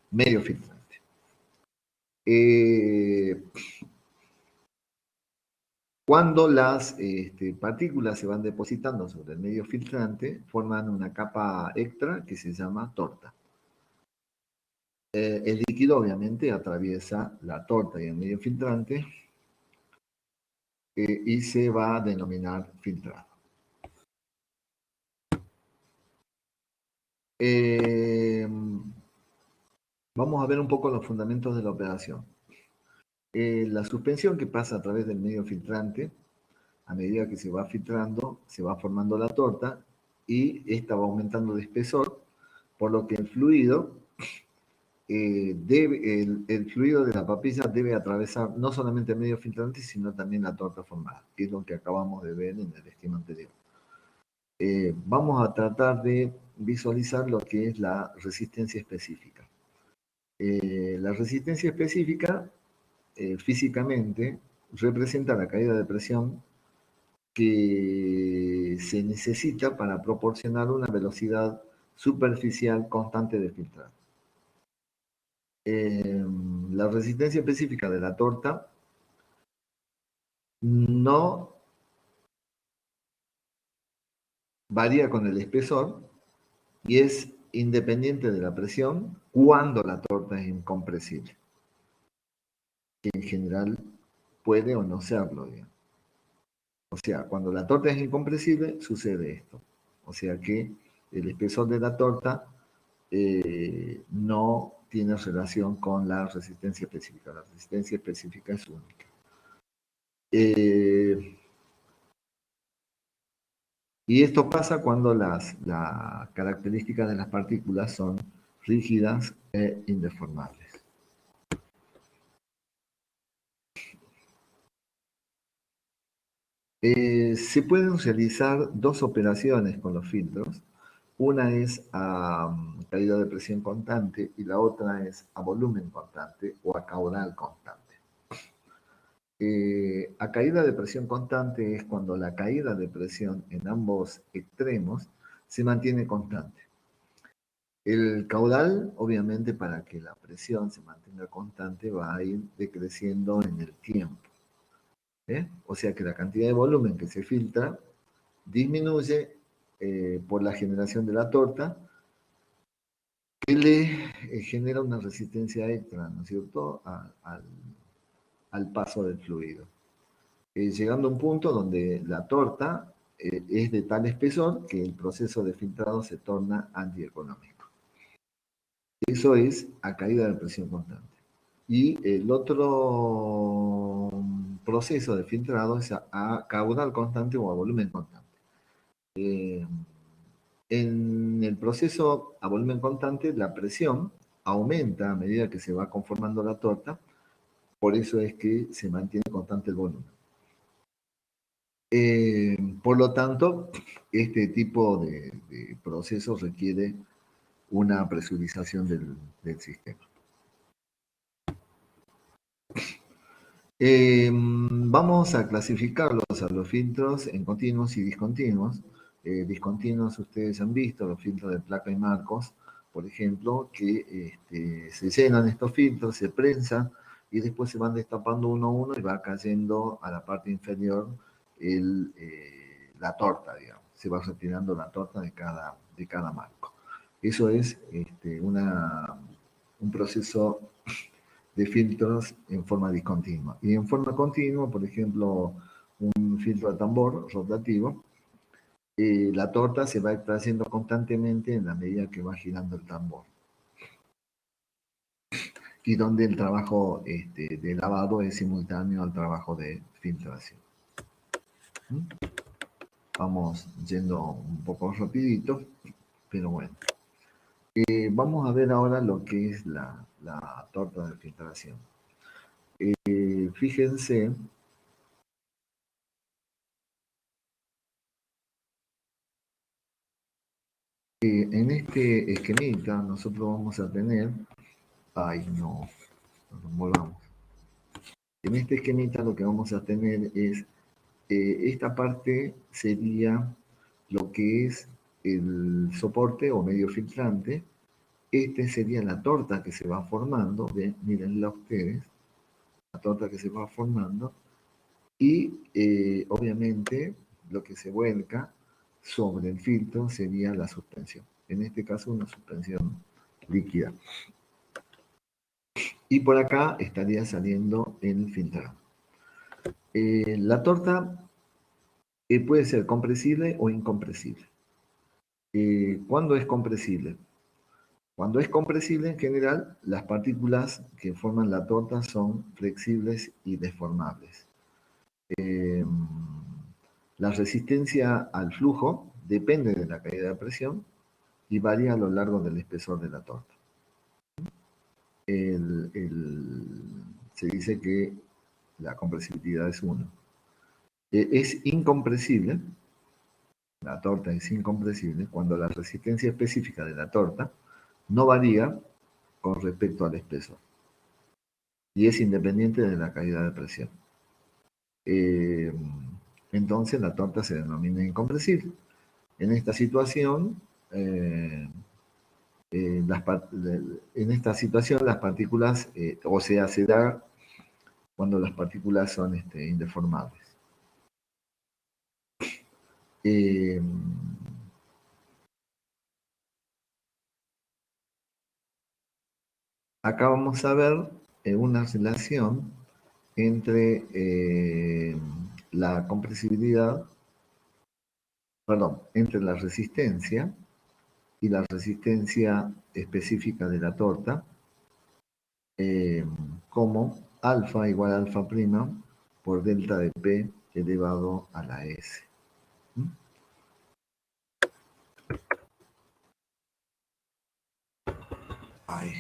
[SPEAKER 1] medio filtrante. Cuando las partículas se van depositando sobre el medio filtrante, forman una capa extra que se llama torta. El líquido obviamente atraviesa la torta y el medio filtrante y se va a denominar filtrado. Vamos a ver un poco los fundamentos de la operación. La suspensión que pasa a través del medio filtrante, a medida que se va filtrando, se va formando la torta y esta va aumentando de espesor, por lo que el fluido, el fluido de la papilla debe atravesar no solamente el medio filtrante, sino también la torta formada, que es lo que acabamos de ver en el esquema anterior. Vamos a tratar de visualizar lo que es la resistencia específica. La resistencia específica físicamente representa la caída de presión que se necesita para proporcionar una velocidad superficial constante de filtrado. La resistencia específica de la torta no varía con el espesor y es independiente de la presión cuando la torta es incompresible, que en general puede o no serlo, digamos. O sea, cuando la torta es incompresible, sucede esto. O sea que el espesor de la torta no tiene relación con la resistencia específica. La resistencia específica es única. Y esto pasa cuando las características de las partículas son rígidas e indeformables. Se pueden realizar dos operaciones con los filtros. Una es a caída de presión constante y la otra es a volumen constante o a caudal constante. A caída de presión constante es cuando la caída de presión en ambos extremos se mantiene constante. El caudal, obviamente, para que la presión se mantenga constante, va a ir decreciendo en el tiempo. O sea que la cantidad de volumen que se filtra disminuye por la generación de la torta, que le genera una resistencia extra, ¿no es cierto?, al paso del fluido. Llegando a un punto donde la torta es de tal espesor que el proceso de filtrado se torna antieconómico. Eso es a caída de presión constante. Y el otro proceso de filtrado es a caudal constante o a volumen constante. En el proceso a volumen constante, la presión aumenta a medida que se va conformando la torta, por eso es que se mantiene constante el volumen. Por lo tanto, este tipo de procesos requiere una presurización del sistema. Vamos a clasificarlos a los filtros en continuos y discontinuos. Discontinuos, ustedes han visto los filtros de Placa y Marcos, por ejemplo, que se llenan estos filtros, se prensan y después se van destapando uno a uno y va cayendo a la parte inferior la torta, digamos. Se va retirando la torta de cada marco. Eso es un proceso de filtros en forma discontinua. Y en forma continua, por ejemplo, un filtro de tambor rotativo, la torta se va extrayendo constantemente en la medida que va girando el tambor. Y donde el trabajo de lavado es simultáneo al trabajo de filtración. Vamos yendo un poco rapidito, pero bueno. Vamos a ver ahora lo que es la torta de filtración. Fíjense que en este esquemita nosotros vamos a tener, volvamos. En este esquemita lo que vamos a tener es, esta parte sería lo que es el soporte o medio filtrante. Este sería la torta que se va formando, mírenla ustedes, la torta que se va formando, y obviamente lo que se vuelca sobre el filtro sería la suspensión. En este caso, una suspensión líquida. Y por acá estaría saliendo el filtrado. La torta puede ser compresible o incompresible. ¿Cuándo es compresible? Cuando es compresible, en general, las partículas que forman la torta son flexibles y deformables. La resistencia al flujo depende de la caída de presión y varía a lo largo del espesor de la torta. Se dice que la compresibilidad es 1. Es incompresible, la torta es incompresible cuando la resistencia específica de la torta no varía con respecto al espesor y es independiente de la caída de presión. Entonces la torta se denomina incompresible. En esta situación, las partículas, o sea, se da cuando las partículas son indeformables. Acá vamos a ver una relación entre la compresibilidad, entre la resistencia y la resistencia específica de la torta como alfa igual a alfa prima por delta de P elevado a la S. Ay.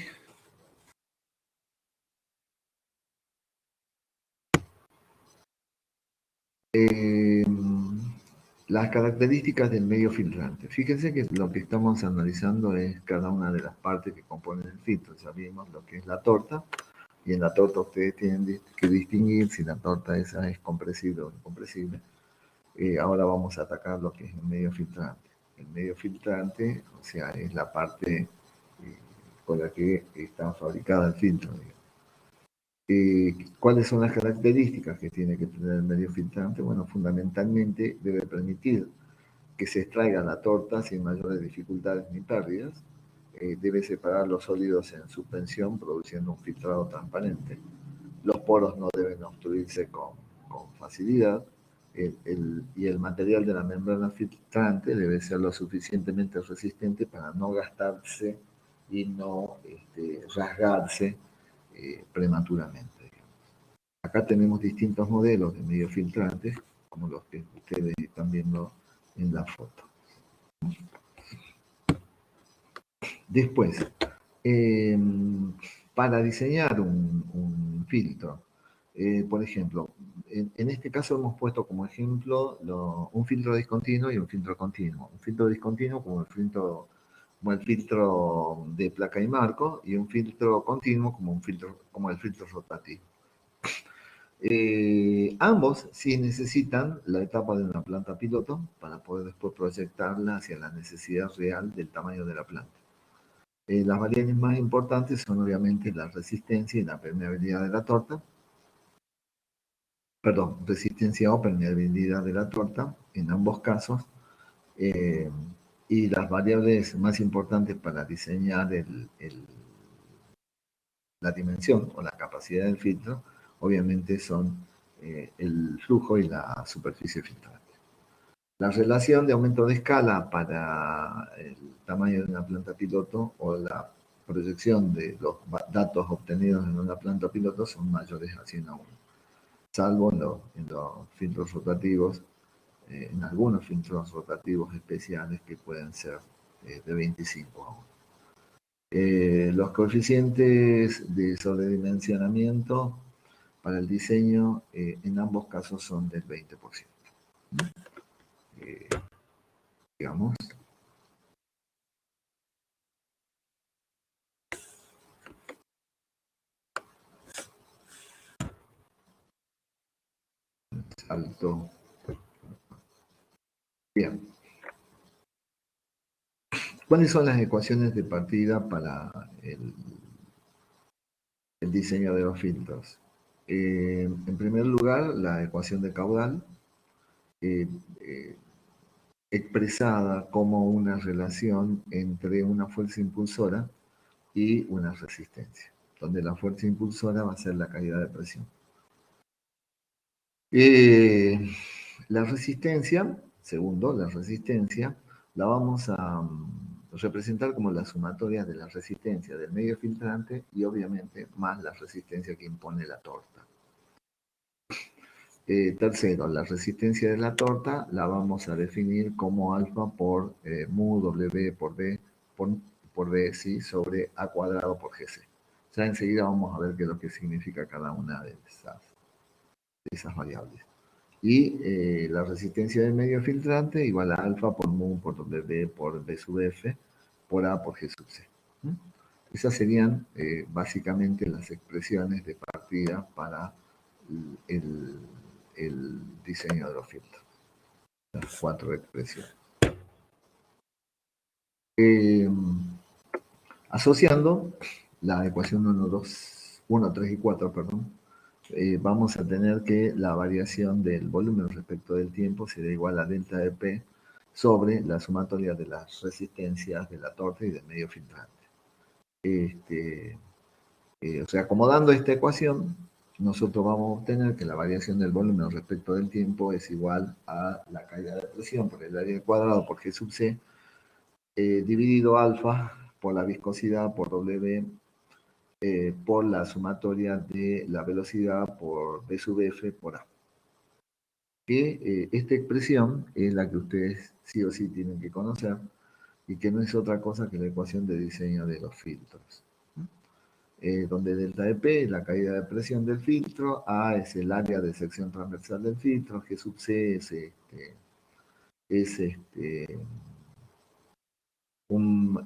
[SPEAKER 1] Las características del medio filtrante. Fíjense que lo que estamos analizando es cada una de las partes que componen el filtro. Ya vimos lo que es la torta, y en la torta ustedes tienen que distinguir si la torta esa es compresible o incompresible. Ahora vamos a atacar lo que es el medio filtrante. El medio filtrante, o sea, es la parte con la que está fabricada el filtro. ¿Cuáles son las características que tiene que tener el medio filtrante? Bueno, fundamentalmente debe permitir que se extraiga la torta sin mayores dificultades ni pérdidas. Debe separar los sólidos en suspensión produciendo un filtrado transparente. Los poros no deben obstruirse con facilidad. Y el material de la membrana filtrante debe ser lo suficientemente resistente para no gastarse y no rasgarse prematuramente. Acá tenemos distintos modelos de medio filtrantes, como los que ustedes están viendo en la foto. Después, para diseñar un filtro, por ejemplo, en este caso hemos puesto como ejemplo un filtro discontinuo y un filtro continuo. Un filtro discontinuo como el filtro de placa y marco, y un filtro continuo como el filtro rotativo. Ambos sí necesitan la etapa de una planta piloto para poder después proyectarla hacia la necesidad real del tamaño de la planta. Las variables más importantes son obviamente la resistencia y la permeabilidad de la torta. Perdón, resistencia o permeabilidad de la torta en ambos casos. Y las variables más importantes para diseñar la dimensión o la capacidad del filtro, obviamente son el flujo y la superficie filtrante. La relación de aumento de escala para el tamaño de una planta piloto o la proyección de los datos obtenidos en una planta piloto son mayores a 100 a 1, salvo en los filtros rotativos, en algunos filtros rotativos especiales que pueden ser de 25 a 1. Los coeficientes de sobredimensionamiento para el diseño en ambos casos son del 20%. Digamos. Salto. Bien. ¿Cuáles son las ecuaciones de partida para el diseño de los filtros? En primer lugar, la ecuación de caudal, expresada como una relación entre una fuerza impulsora y una resistencia, donde la fuerza impulsora va a ser la caída de presión. La resistencia, segundo, la resistencia, la vamos a representar como la sumatoria de la resistencia del medio filtrante y obviamente más la resistencia que impone la torta. Tercero, la resistencia de la torta la vamos a definir como alfa por mu W por B por B, ¿sí? Sobre A cuadrado por GC. Ya enseguida vamos a ver qué es lo que significa cada una de esas variables. Y la resistencia del medio filtrante igual a alfa por mu por W por B sub F por A por G sub C. Esas serían básicamente las expresiones de partida para el diseño de los filtros. Las 4 expresiones. Asociando la ecuación 1, 3 y 4, perdón, vamos a tener que la variación del volumen respecto del tiempo será igual a delta de P sobre la sumatoria de las resistencias de la torta y del medio filtrante. O sea, acomodando esta ecuación, nosotros vamos a obtener que la variación del volumen respecto del tiempo es igual a la caída de presión por el área cuadrado por G sub C, dividido alfa por la viscosidad por W por la sumatoria de la velocidad por B sub F por A. Que esta expresión es la que ustedes sí o sí tienen que conocer y que no es otra cosa que la ecuación de diseño de los filtros. Donde delta de P es la caída de presión del filtro, A es el área de sección transversal del filtro, G sub C es un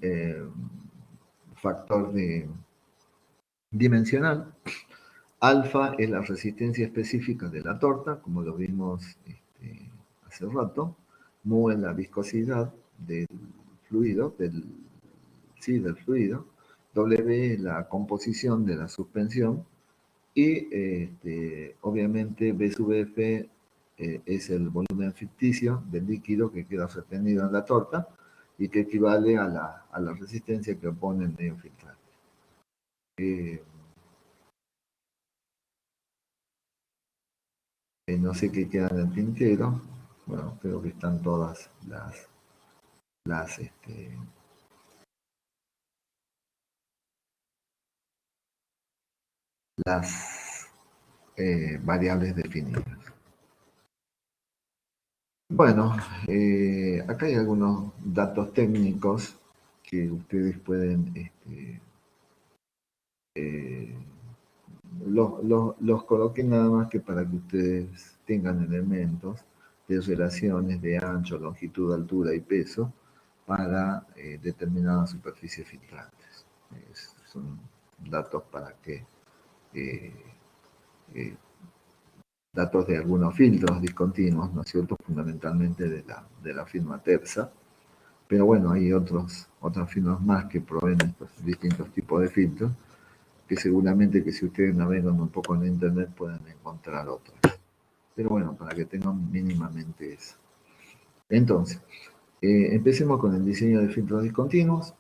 [SPEAKER 1] factor dimensional. Alfa es la resistencia específica de la torta, como lo vimos hace rato. Mu es la viscosidad del fluido, del fluido. W es la composición de la suspensión. Y obviamente B sub F es el volumen ficticio del líquido que queda sostenido en la torta y que equivale a la resistencia que opone el medio filtrante. No sé qué queda en el tintero. Bueno, creo que están todas las variables definidas. Bueno, acá hay algunos datos técnicos que ustedes pueden los coloqué nada más que para que ustedes tengan elementos de relaciones de ancho, longitud, altura y peso para determinadas superficies filtrantes. Son datos para que datos de algunos filtros discontinuos, ¿no es cierto? Fundamentalmente de la firma Terza. Pero bueno, hay otras firmas más que proveen estos distintos tipos de filtros, que seguramente que si ustedes navegan un poco en internet pueden encontrar otros. Pero bueno, para que tengan mínimamente eso. Entonces, empecemos con el diseño de filtros discontinuos.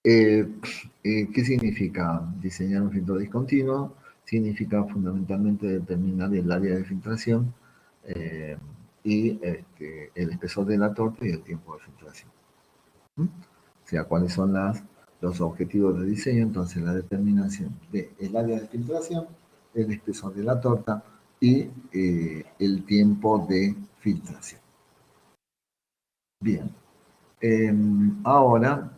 [SPEAKER 1] ¿Qué significa diseñar un filtro discontinuo? Significa fundamentalmente determinar el área de filtración y el espesor de la torta y el tiempo de filtración. O sea, cuáles son los objetivos de diseño. Entonces, la determinación del área de filtración, el espesor de la torta y el tiempo de filtración. Bien. Ahora,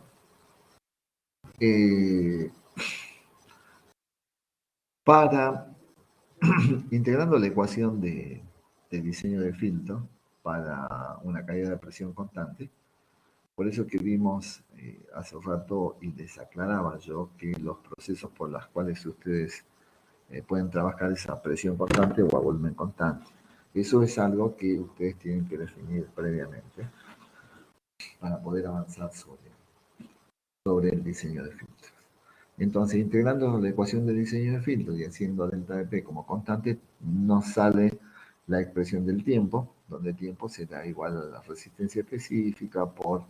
[SPEAKER 1] para integrando la ecuación de diseño de filtro para una caída de presión constante, por eso que vimos hace rato y les aclaraba yo que los procesos por los cuales ustedes pueden trabajar es a presión constante o a volumen constante. Eso es algo que ustedes tienen que definir previamente para poder avanzar sobre el diseño de filtros. Entonces, integrando la ecuación de diseño de filtros y haciendo delta de P como constante, nos sale la expresión del tiempo, donde tiempo será igual a la resistencia específica por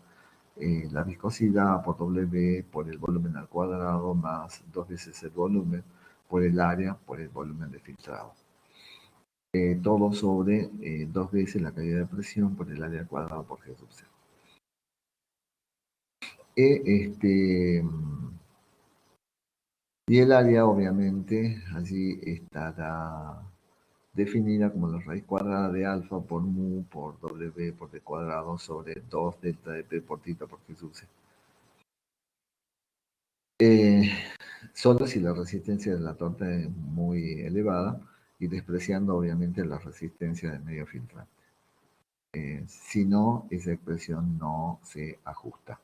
[SPEAKER 1] la viscosidad, por W, por el volumen al cuadrado, más 2 veces el volumen, por el área, por el volumen de filtrado. Todo sobre 2 veces la caída de presión por el área al cuadrado por G sub C. Y el área, obviamente, allí estará definida como la raíz cuadrada de alfa por mu por W por D cuadrado sobre 2 delta de P por tita por G sub C. Solo si la resistencia de la torta es muy elevada y despreciando, obviamente, la resistencia del medio filtrante. Si no, esa expresión no se ajusta.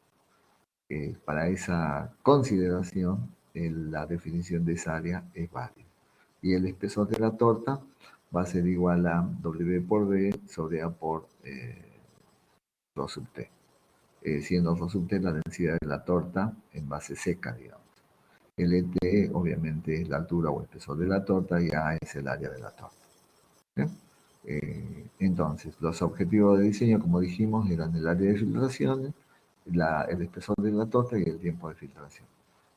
[SPEAKER 1] Para esa consideración, la definición de esa área es válida. Y el espesor de la torta va a ser igual a W por B sobre A por Rho sub T. Siendo Rho sub T la densidad de la torta en base seca, digamos. LT obviamente es la altura o espesor de la torta y A es el área de la torta. Entonces, los objetivos de diseño, como dijimos, eran el área de filtración, el espesor de la torta y el tiempo de filtración.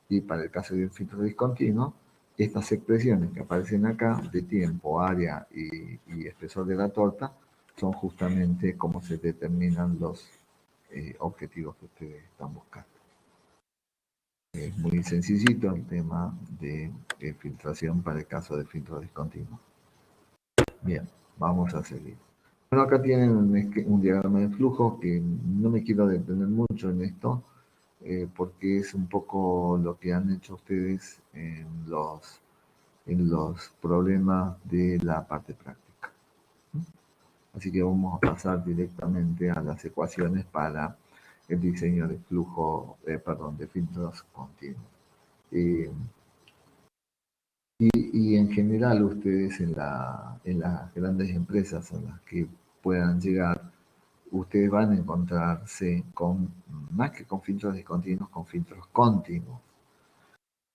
[SPEAKER 1] Y para el caso de un filtro discontinuo, estas expresiones que aparecen acá de tiempo, área y espesor de la torta son justamente cómo se determinan los objetivos que ustedes están buscando. Es muy sencillito el tema de filtración para el caso de filtro discontinuo. Bien, vamos a seguir. Bueno, acá tienen un diagrama de flujo que no me quiero detener mucho en esto, porque es un poco lo que han hecho ustedes en los problemas de la parte práctica. Así que vamos a pasar directamente a las ecuaciones para el diseño de flujo, de filtros continuos. Y en general ustedes en las grandes empresas a las que puedan llegar, ustedes van a encontrarse con, más que con filtros discontinuos, con filtros continuos.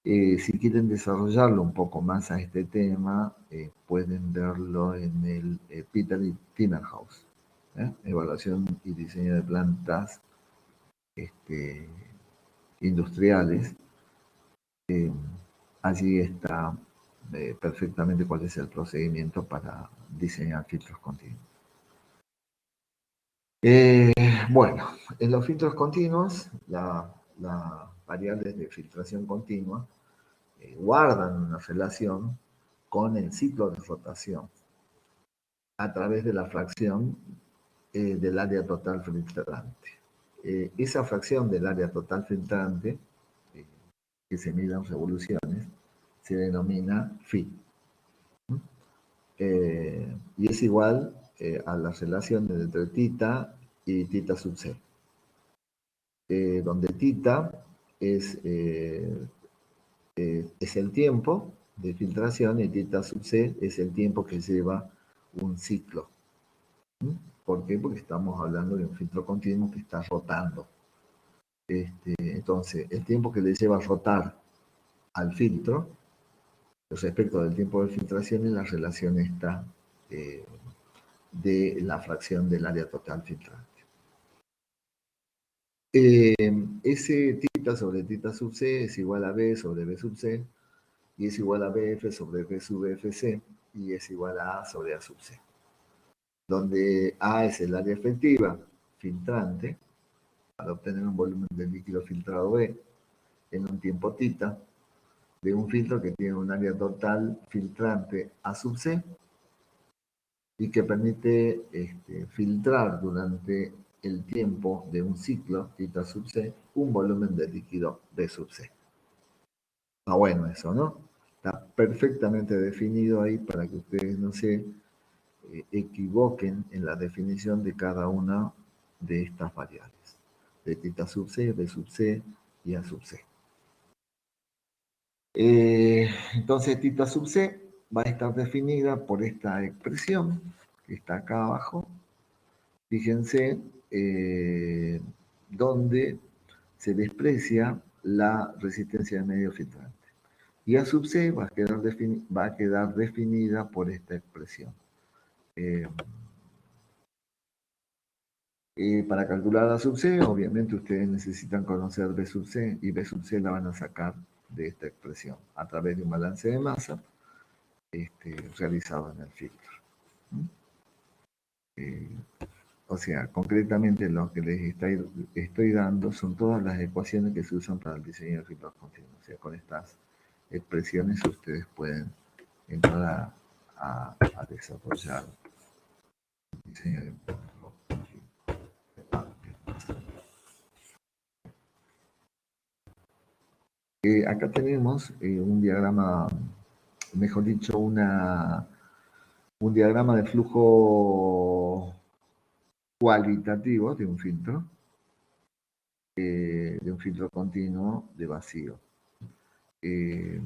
[SPEAKER 1] Si quieren desarrollarlo un poco más a este tema, pueden verlo en el Peter y Timmerhouse, evaluación y diseño de plantas industriales. Allí está perfectamente cuál es el procedimiento para diseñar filtros continuos. Bueno, en los filtros continuos, las variables de filtración continua guardan una relación con el ciclo de rotación a través de la fracción del área total filtrante. Esa fracción del área total filtrante, que se mide en revoluciones, se denomina phi. Y es igual a la relación entre tita y tita sub c, donde tita es el tiempo de filtración y tita sub c es el tiempo que lleva un ciclo. ¿Por qué? Porque estamos hablando de un filtro continuo que está rotando. Entonces, el tiempo que le lleva a rotar al filtro respecto del tiempo de filtración es la relación esta de la fracción del área total filtrante. Ese tita sobre tita sub c es igual a B sobre B sub c, y es igual a BF sobre B sub FC, y es igual a A sobre A sub c, donde A es el área efectiva filtrante para obtener un volumen de líquido filtrado B en un tiempo tita de un filtro que tiene un área total filtrante A sub c y que permite filtrar durante el tiempo de un ciclo, tita sub c, un volumen de líquido B sub c. Está bueno eso, ¿no? Está perfectamente definido ahí para que ustedes no se equivoquen en la definición de cada una de estas variables, de tita sub c, B sub c y A sub c. Entonces, tita sub c va a estar definida por esta expresión que está acá abajo. Fíjense donde se desprecia la resistencia de medio filtrante. Y A sub c va a quedar definida por esta expresión. Para calcular A sub c, obviamente ustedes necesitan conocer B sub c, y B sub c la van a sacar de esta expresión a través de un balance de masa realizado en el filtro. O sea, concretamente lo que les estoy dando son todas las ecuaciones que se usan para el diseño de filtros continuos. O sea, con estas expresiones ustedes pueden entrar a desarrollar el diseño de filtros continuos. Acá tenemos un diagrama, mejor dicho, un diagrama de flujo cualitativo de un filtro continuo de vacío. El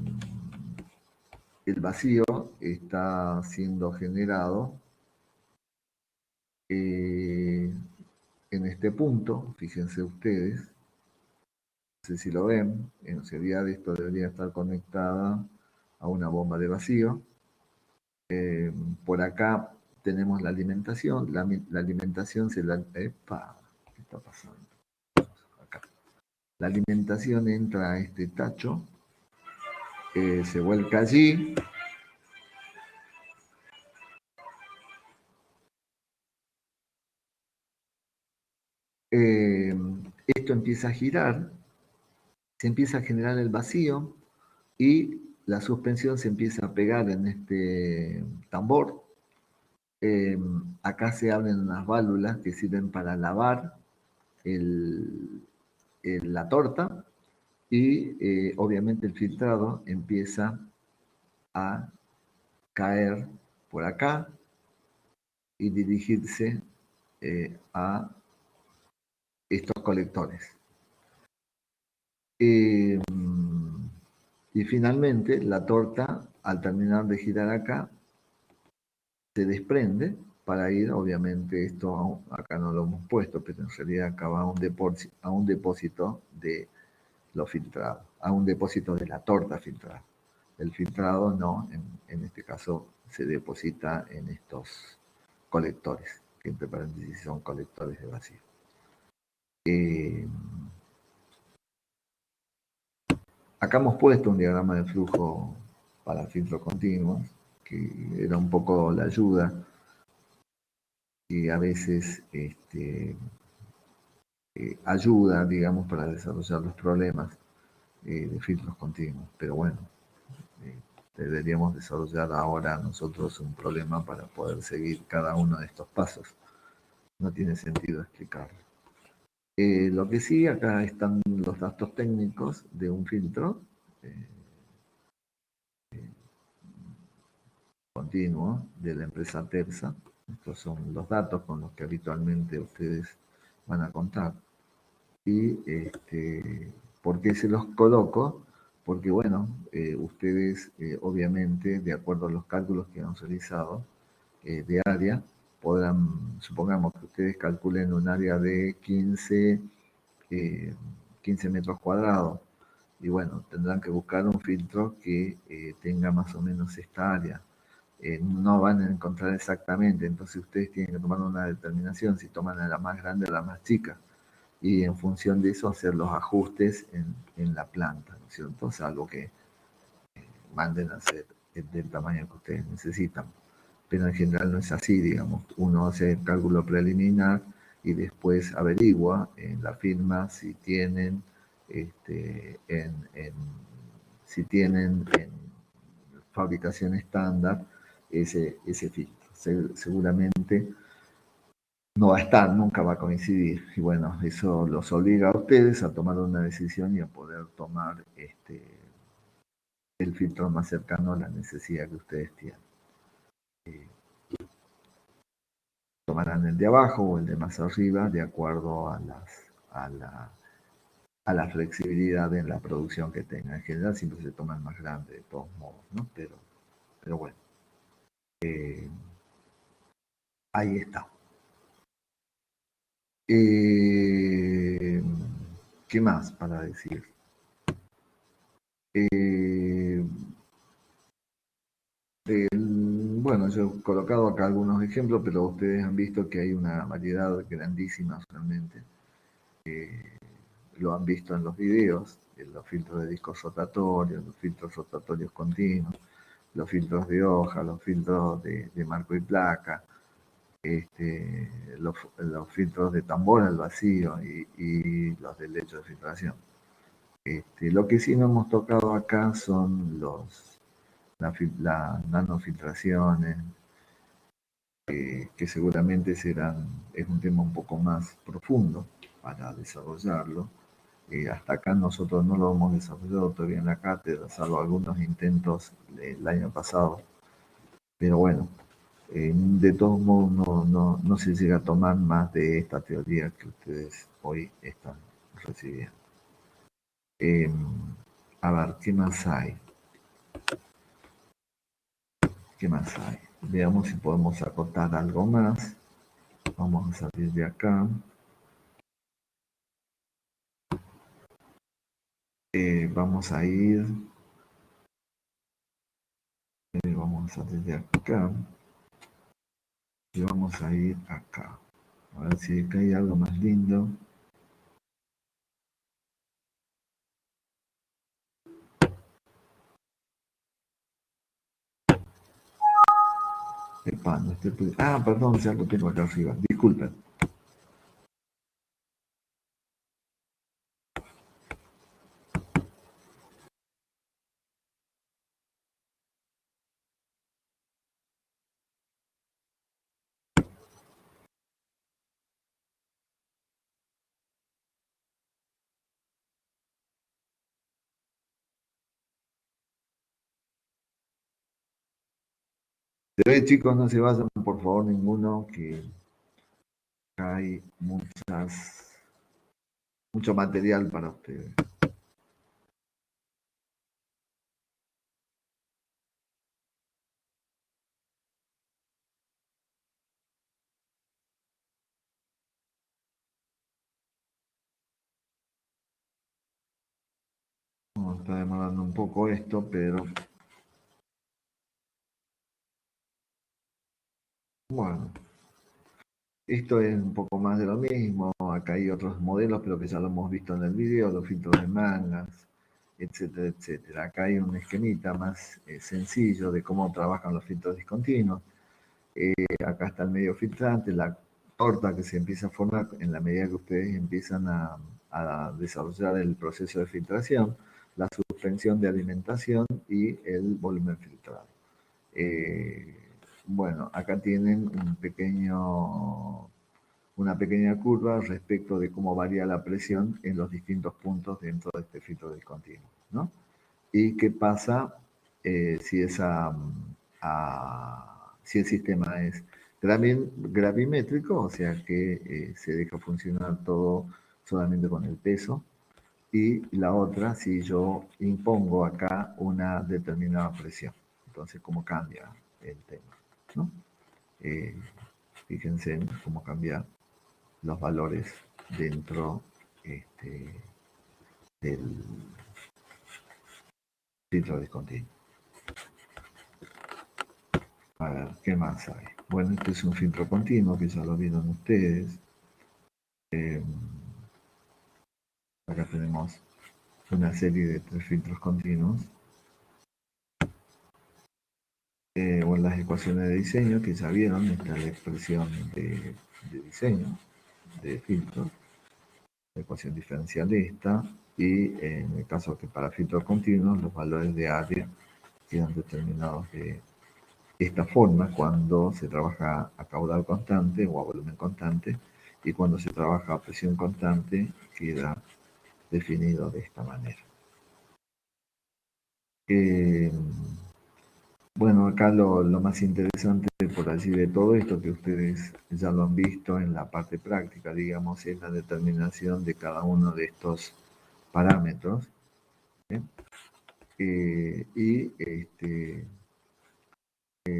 [SPEAKER 1] vacío está siendo generado en este punto, fíjense ustedes, no sé si lo ven, en teoría esto debería estar conectada a una bomba de vacío. Por acá tenemos la alimentación, la alimentación se la... ¡Epa! ¿Qué está pasando? Acá. La alimentación entra a este tacho, se vuelca allí, esto empieza a girar, se empieza a generar el vacío y la suspensión se empieza a pegar en este tambor. Acá se abren unas válvulas que sirven para lavar la torta y obviamente el filtrado empieza a caer por acá y dirigirse a estos colectores. Y finalmente la torta, al terminar de girar acá, se desprende para ir, obviamente esto acá no lo hemos puesto, pero en realidad acá va a un depósito de lo filtrado, a un depósito de la torta filtrada. El filtrado no, en este caso se deposita en estos colectores, que entre paréntesis son colectores de vacío. Acá hemos puesto un diagrama de flujo para filtros continuos, que era un poco la ayuda que a veces ayuda, digamos, para desarrollar los problemas de filtros continuos. Pero bueno, deberíamos desarrollar ahora nosotros un problema para poder seguir cada uno de estos pasos. No tiene sentido explicarlo. Lo que sí, acá están los datos técnicos de un filtro continuo de la empresa Tepsa. Estos son los datos con los que habitualmente ustedes van a contar. Y ¿por qué se los coloco? Porque bueno, ustedes obviamente, de acuerdo a los cálculos que hemos realizado de área, podrán, supongamos que ustedes calculen un área de 15 metros cuadrados, y bueno, tendrán que buscar un filtro que tenga más o menos esta área. No van a encontrar exactamente, entonces ustedes tienen que tomar una determinación, si toman a la más grande o la más chica, y en función de eso hacer los ajustes en la planta, ¿no es cierto? Salvo que manden a hacer del tamaño que ustedes necesitan. Pero en general no es así, digamos. Uno hace el cálculo preliminar y después averigua en la firma si tienen si tienen en fabricación estándar ese filtro. Seguramente no va a estar, nunca va a coincidir. Y bueno, eso los obliga a ustedes a tomar una decisión y a poder tomar el filtro más cercano a la necesidad que ustedes tienen. Tomarán el de abajo o el de más arriba de acuerdo a la flexibilidad en la producción que tengan. En general siempre se toma el más grande de todos modos, ¿no? Pero bueno. Ahí está. ¿Qué más para decir? Bueno, yo he colocado acá algunos ejemplos, pero ustedes han visto que hay una variedad grandísima realmente. Lo han visto en los videos, en los filtros de discos rotatorios, los filtros rotatorios continuos, los filtros de hoja, los filtros de marco y placa, los filtros de tambor al vacío y los de lecho de filtración. Lo que sí no hemos tocado acá son las nanofiltraciones, que seguramente es un tema un poco más profundo para desarrollarlo. Hasta acá nosotros no lo hemos desarrollado todavía en la cátedra, salvo algunos intentos el año pasado. Pero bueno, de todos modos no se llega a tomar más de esta teoría que ustedes hoy están recibiendo. A ver, ¿qué más hay? ¿Qué más hay? Veamos si podemos acotar algo más. Vamos a salir de acá. Vamos a ir. Vamos a salir de acá. Y vamos a ir acá. A ver si acá hay algo más lindo. Perdón, ya lo tengo acá arriba. Disculpen. Pero chicos, no se vayan por favor ninguno, que acá hay mucho material para ustedes. Está demorando un poco esto, pero bueno, esto es un poco más de lo mismo. Acá hay otros modelos, pero que ya lo hemos visto en el video, los filtros de mangas, etcétera, etcétera. Acá hay un esquemita más sencillo de cómo trabajan los filtros discontinuos. Acá está el medio filtrante, la torta que se empieza a formar en la medida que ustedes empiezan a desarrollar el proceso de filtración, la suspensión de alimentación y el volumen filtrado. Bueno, acá tienen una pequeña curva respecto de cómo varía la presión en los distintos puntos dentro de este filtro discontinuo, ¿no? Y qué pasa si si el sistema es gravimétrico, o sea que se deja funcionar todo solamente con el peso, y la otra si yo impongo acá una determinada presión. Entonces, ¿cómo cambia el tema? ¿No? Fíjense en cómo cambian los valores dentro del filtro discontinuo. A ver, ¿qué más hay? Bueno, este es un filtro continuo que ya lo vieron ustedes. Acá tenemos una serie de 3 filtros continuos. O en las ecuaciones de diseño que ya vieron, está la expresión de diseño de filtros, la ecuación diferencial de esta, y en el caso que para filtros continuos los valores de área quedan determinados de esta forma cuando se trabaja a caudal constante o a volumen constante, y cuando se trabaja a presión constante queda definido de esta manera. Bueno, acá lo más interesante por allí de todo esto, que ustedes ya lo han visto en la parte práctica, digamos, es la determinación de cada uno de estos parámetros.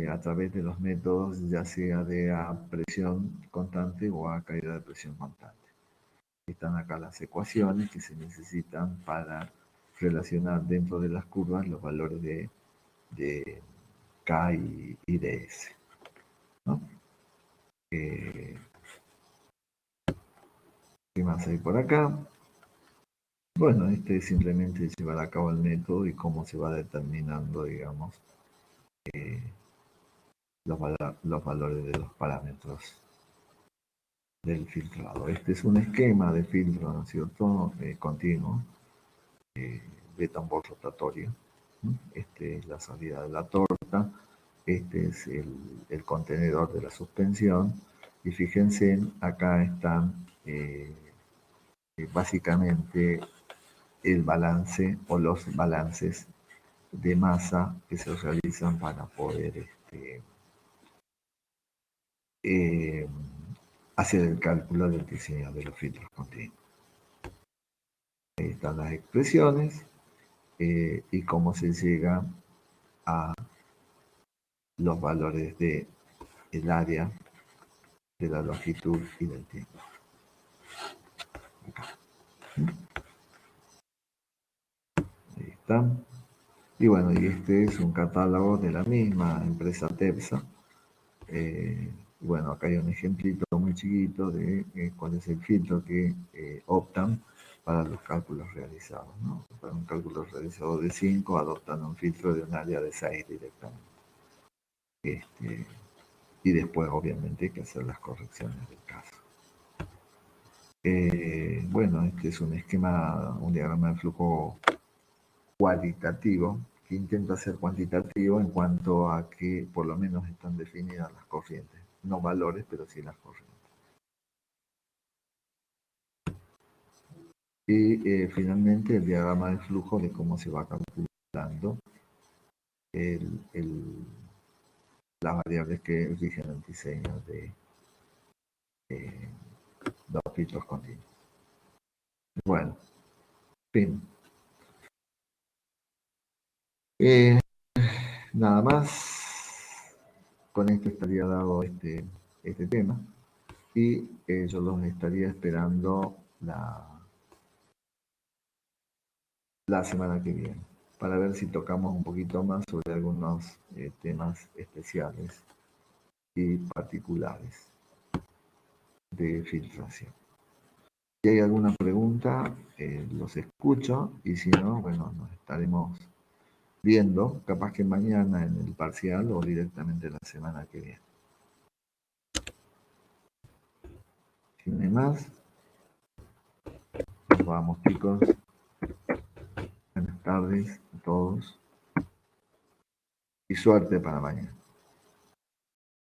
[SPEAKER 1] A través de los métodos, ya sea de a presión constante o a caída de presión constante. Están acá las ecuaciones que se necesitan para relacionar dentro de las curvas los valores de K y de S, ¿no? ¿Qué más hay por acá? Bueno, este es simplemente llevar a cabo el método y cómo se va determinando, digamos, los valores de los parámetros del filtrado. Este es un esquema de filtro, ¿no es cierto? Continuo, de tambor rotatorio. Este es la salida de la torta. Este es el contenedor de la suspensión. Y fíjense, acá están básicamente el balance o los balances de masa que se realizan para poder hacer el cálculo del diseño de los filtros continuos. Ahí están las expresiones y cómo se llega a los valores del área, de la longitud y del tiempo. Acá. Ahí está. Y bueno, y este es un catálogo de la misma empresa Tepsa. Bueno, acá hay un ejemplito muy chiquito de cuál es el filtro que optan para los cálculos realizados, ¿no? Para un cálculo realizado de 5, adoptan un filtro de un área de 6 directamente. Y después, obviamente, hay que hacer las correcciones del caso. Bueno, este es un esquema, un diagrama de flujo cualitativo, que intenta ser cuantitativo en cuanto a que por lo menos están definidas las corrientes. No valores, pero sí las corrientes. Y finalmente el diagrama de flujo de cómo se va calculando el las variables que rigen el diseño de los filtros continuos. Bueno, fin. Nada más. Con esto estaría dado este tema. Y yo los estaría esperando la semana que viene, para ver si tocamos un poquito más sobre algunos temas especiales y particulares de filtración. Si hay alguna pregunta, los escucho, y si no, bueno, nos estaremos viendo, capaz que mañana en el parcial o directamente la semana que viene. Si no hay más, nos vamos, chicos. Buenas tardes a todos y suerte para mañana.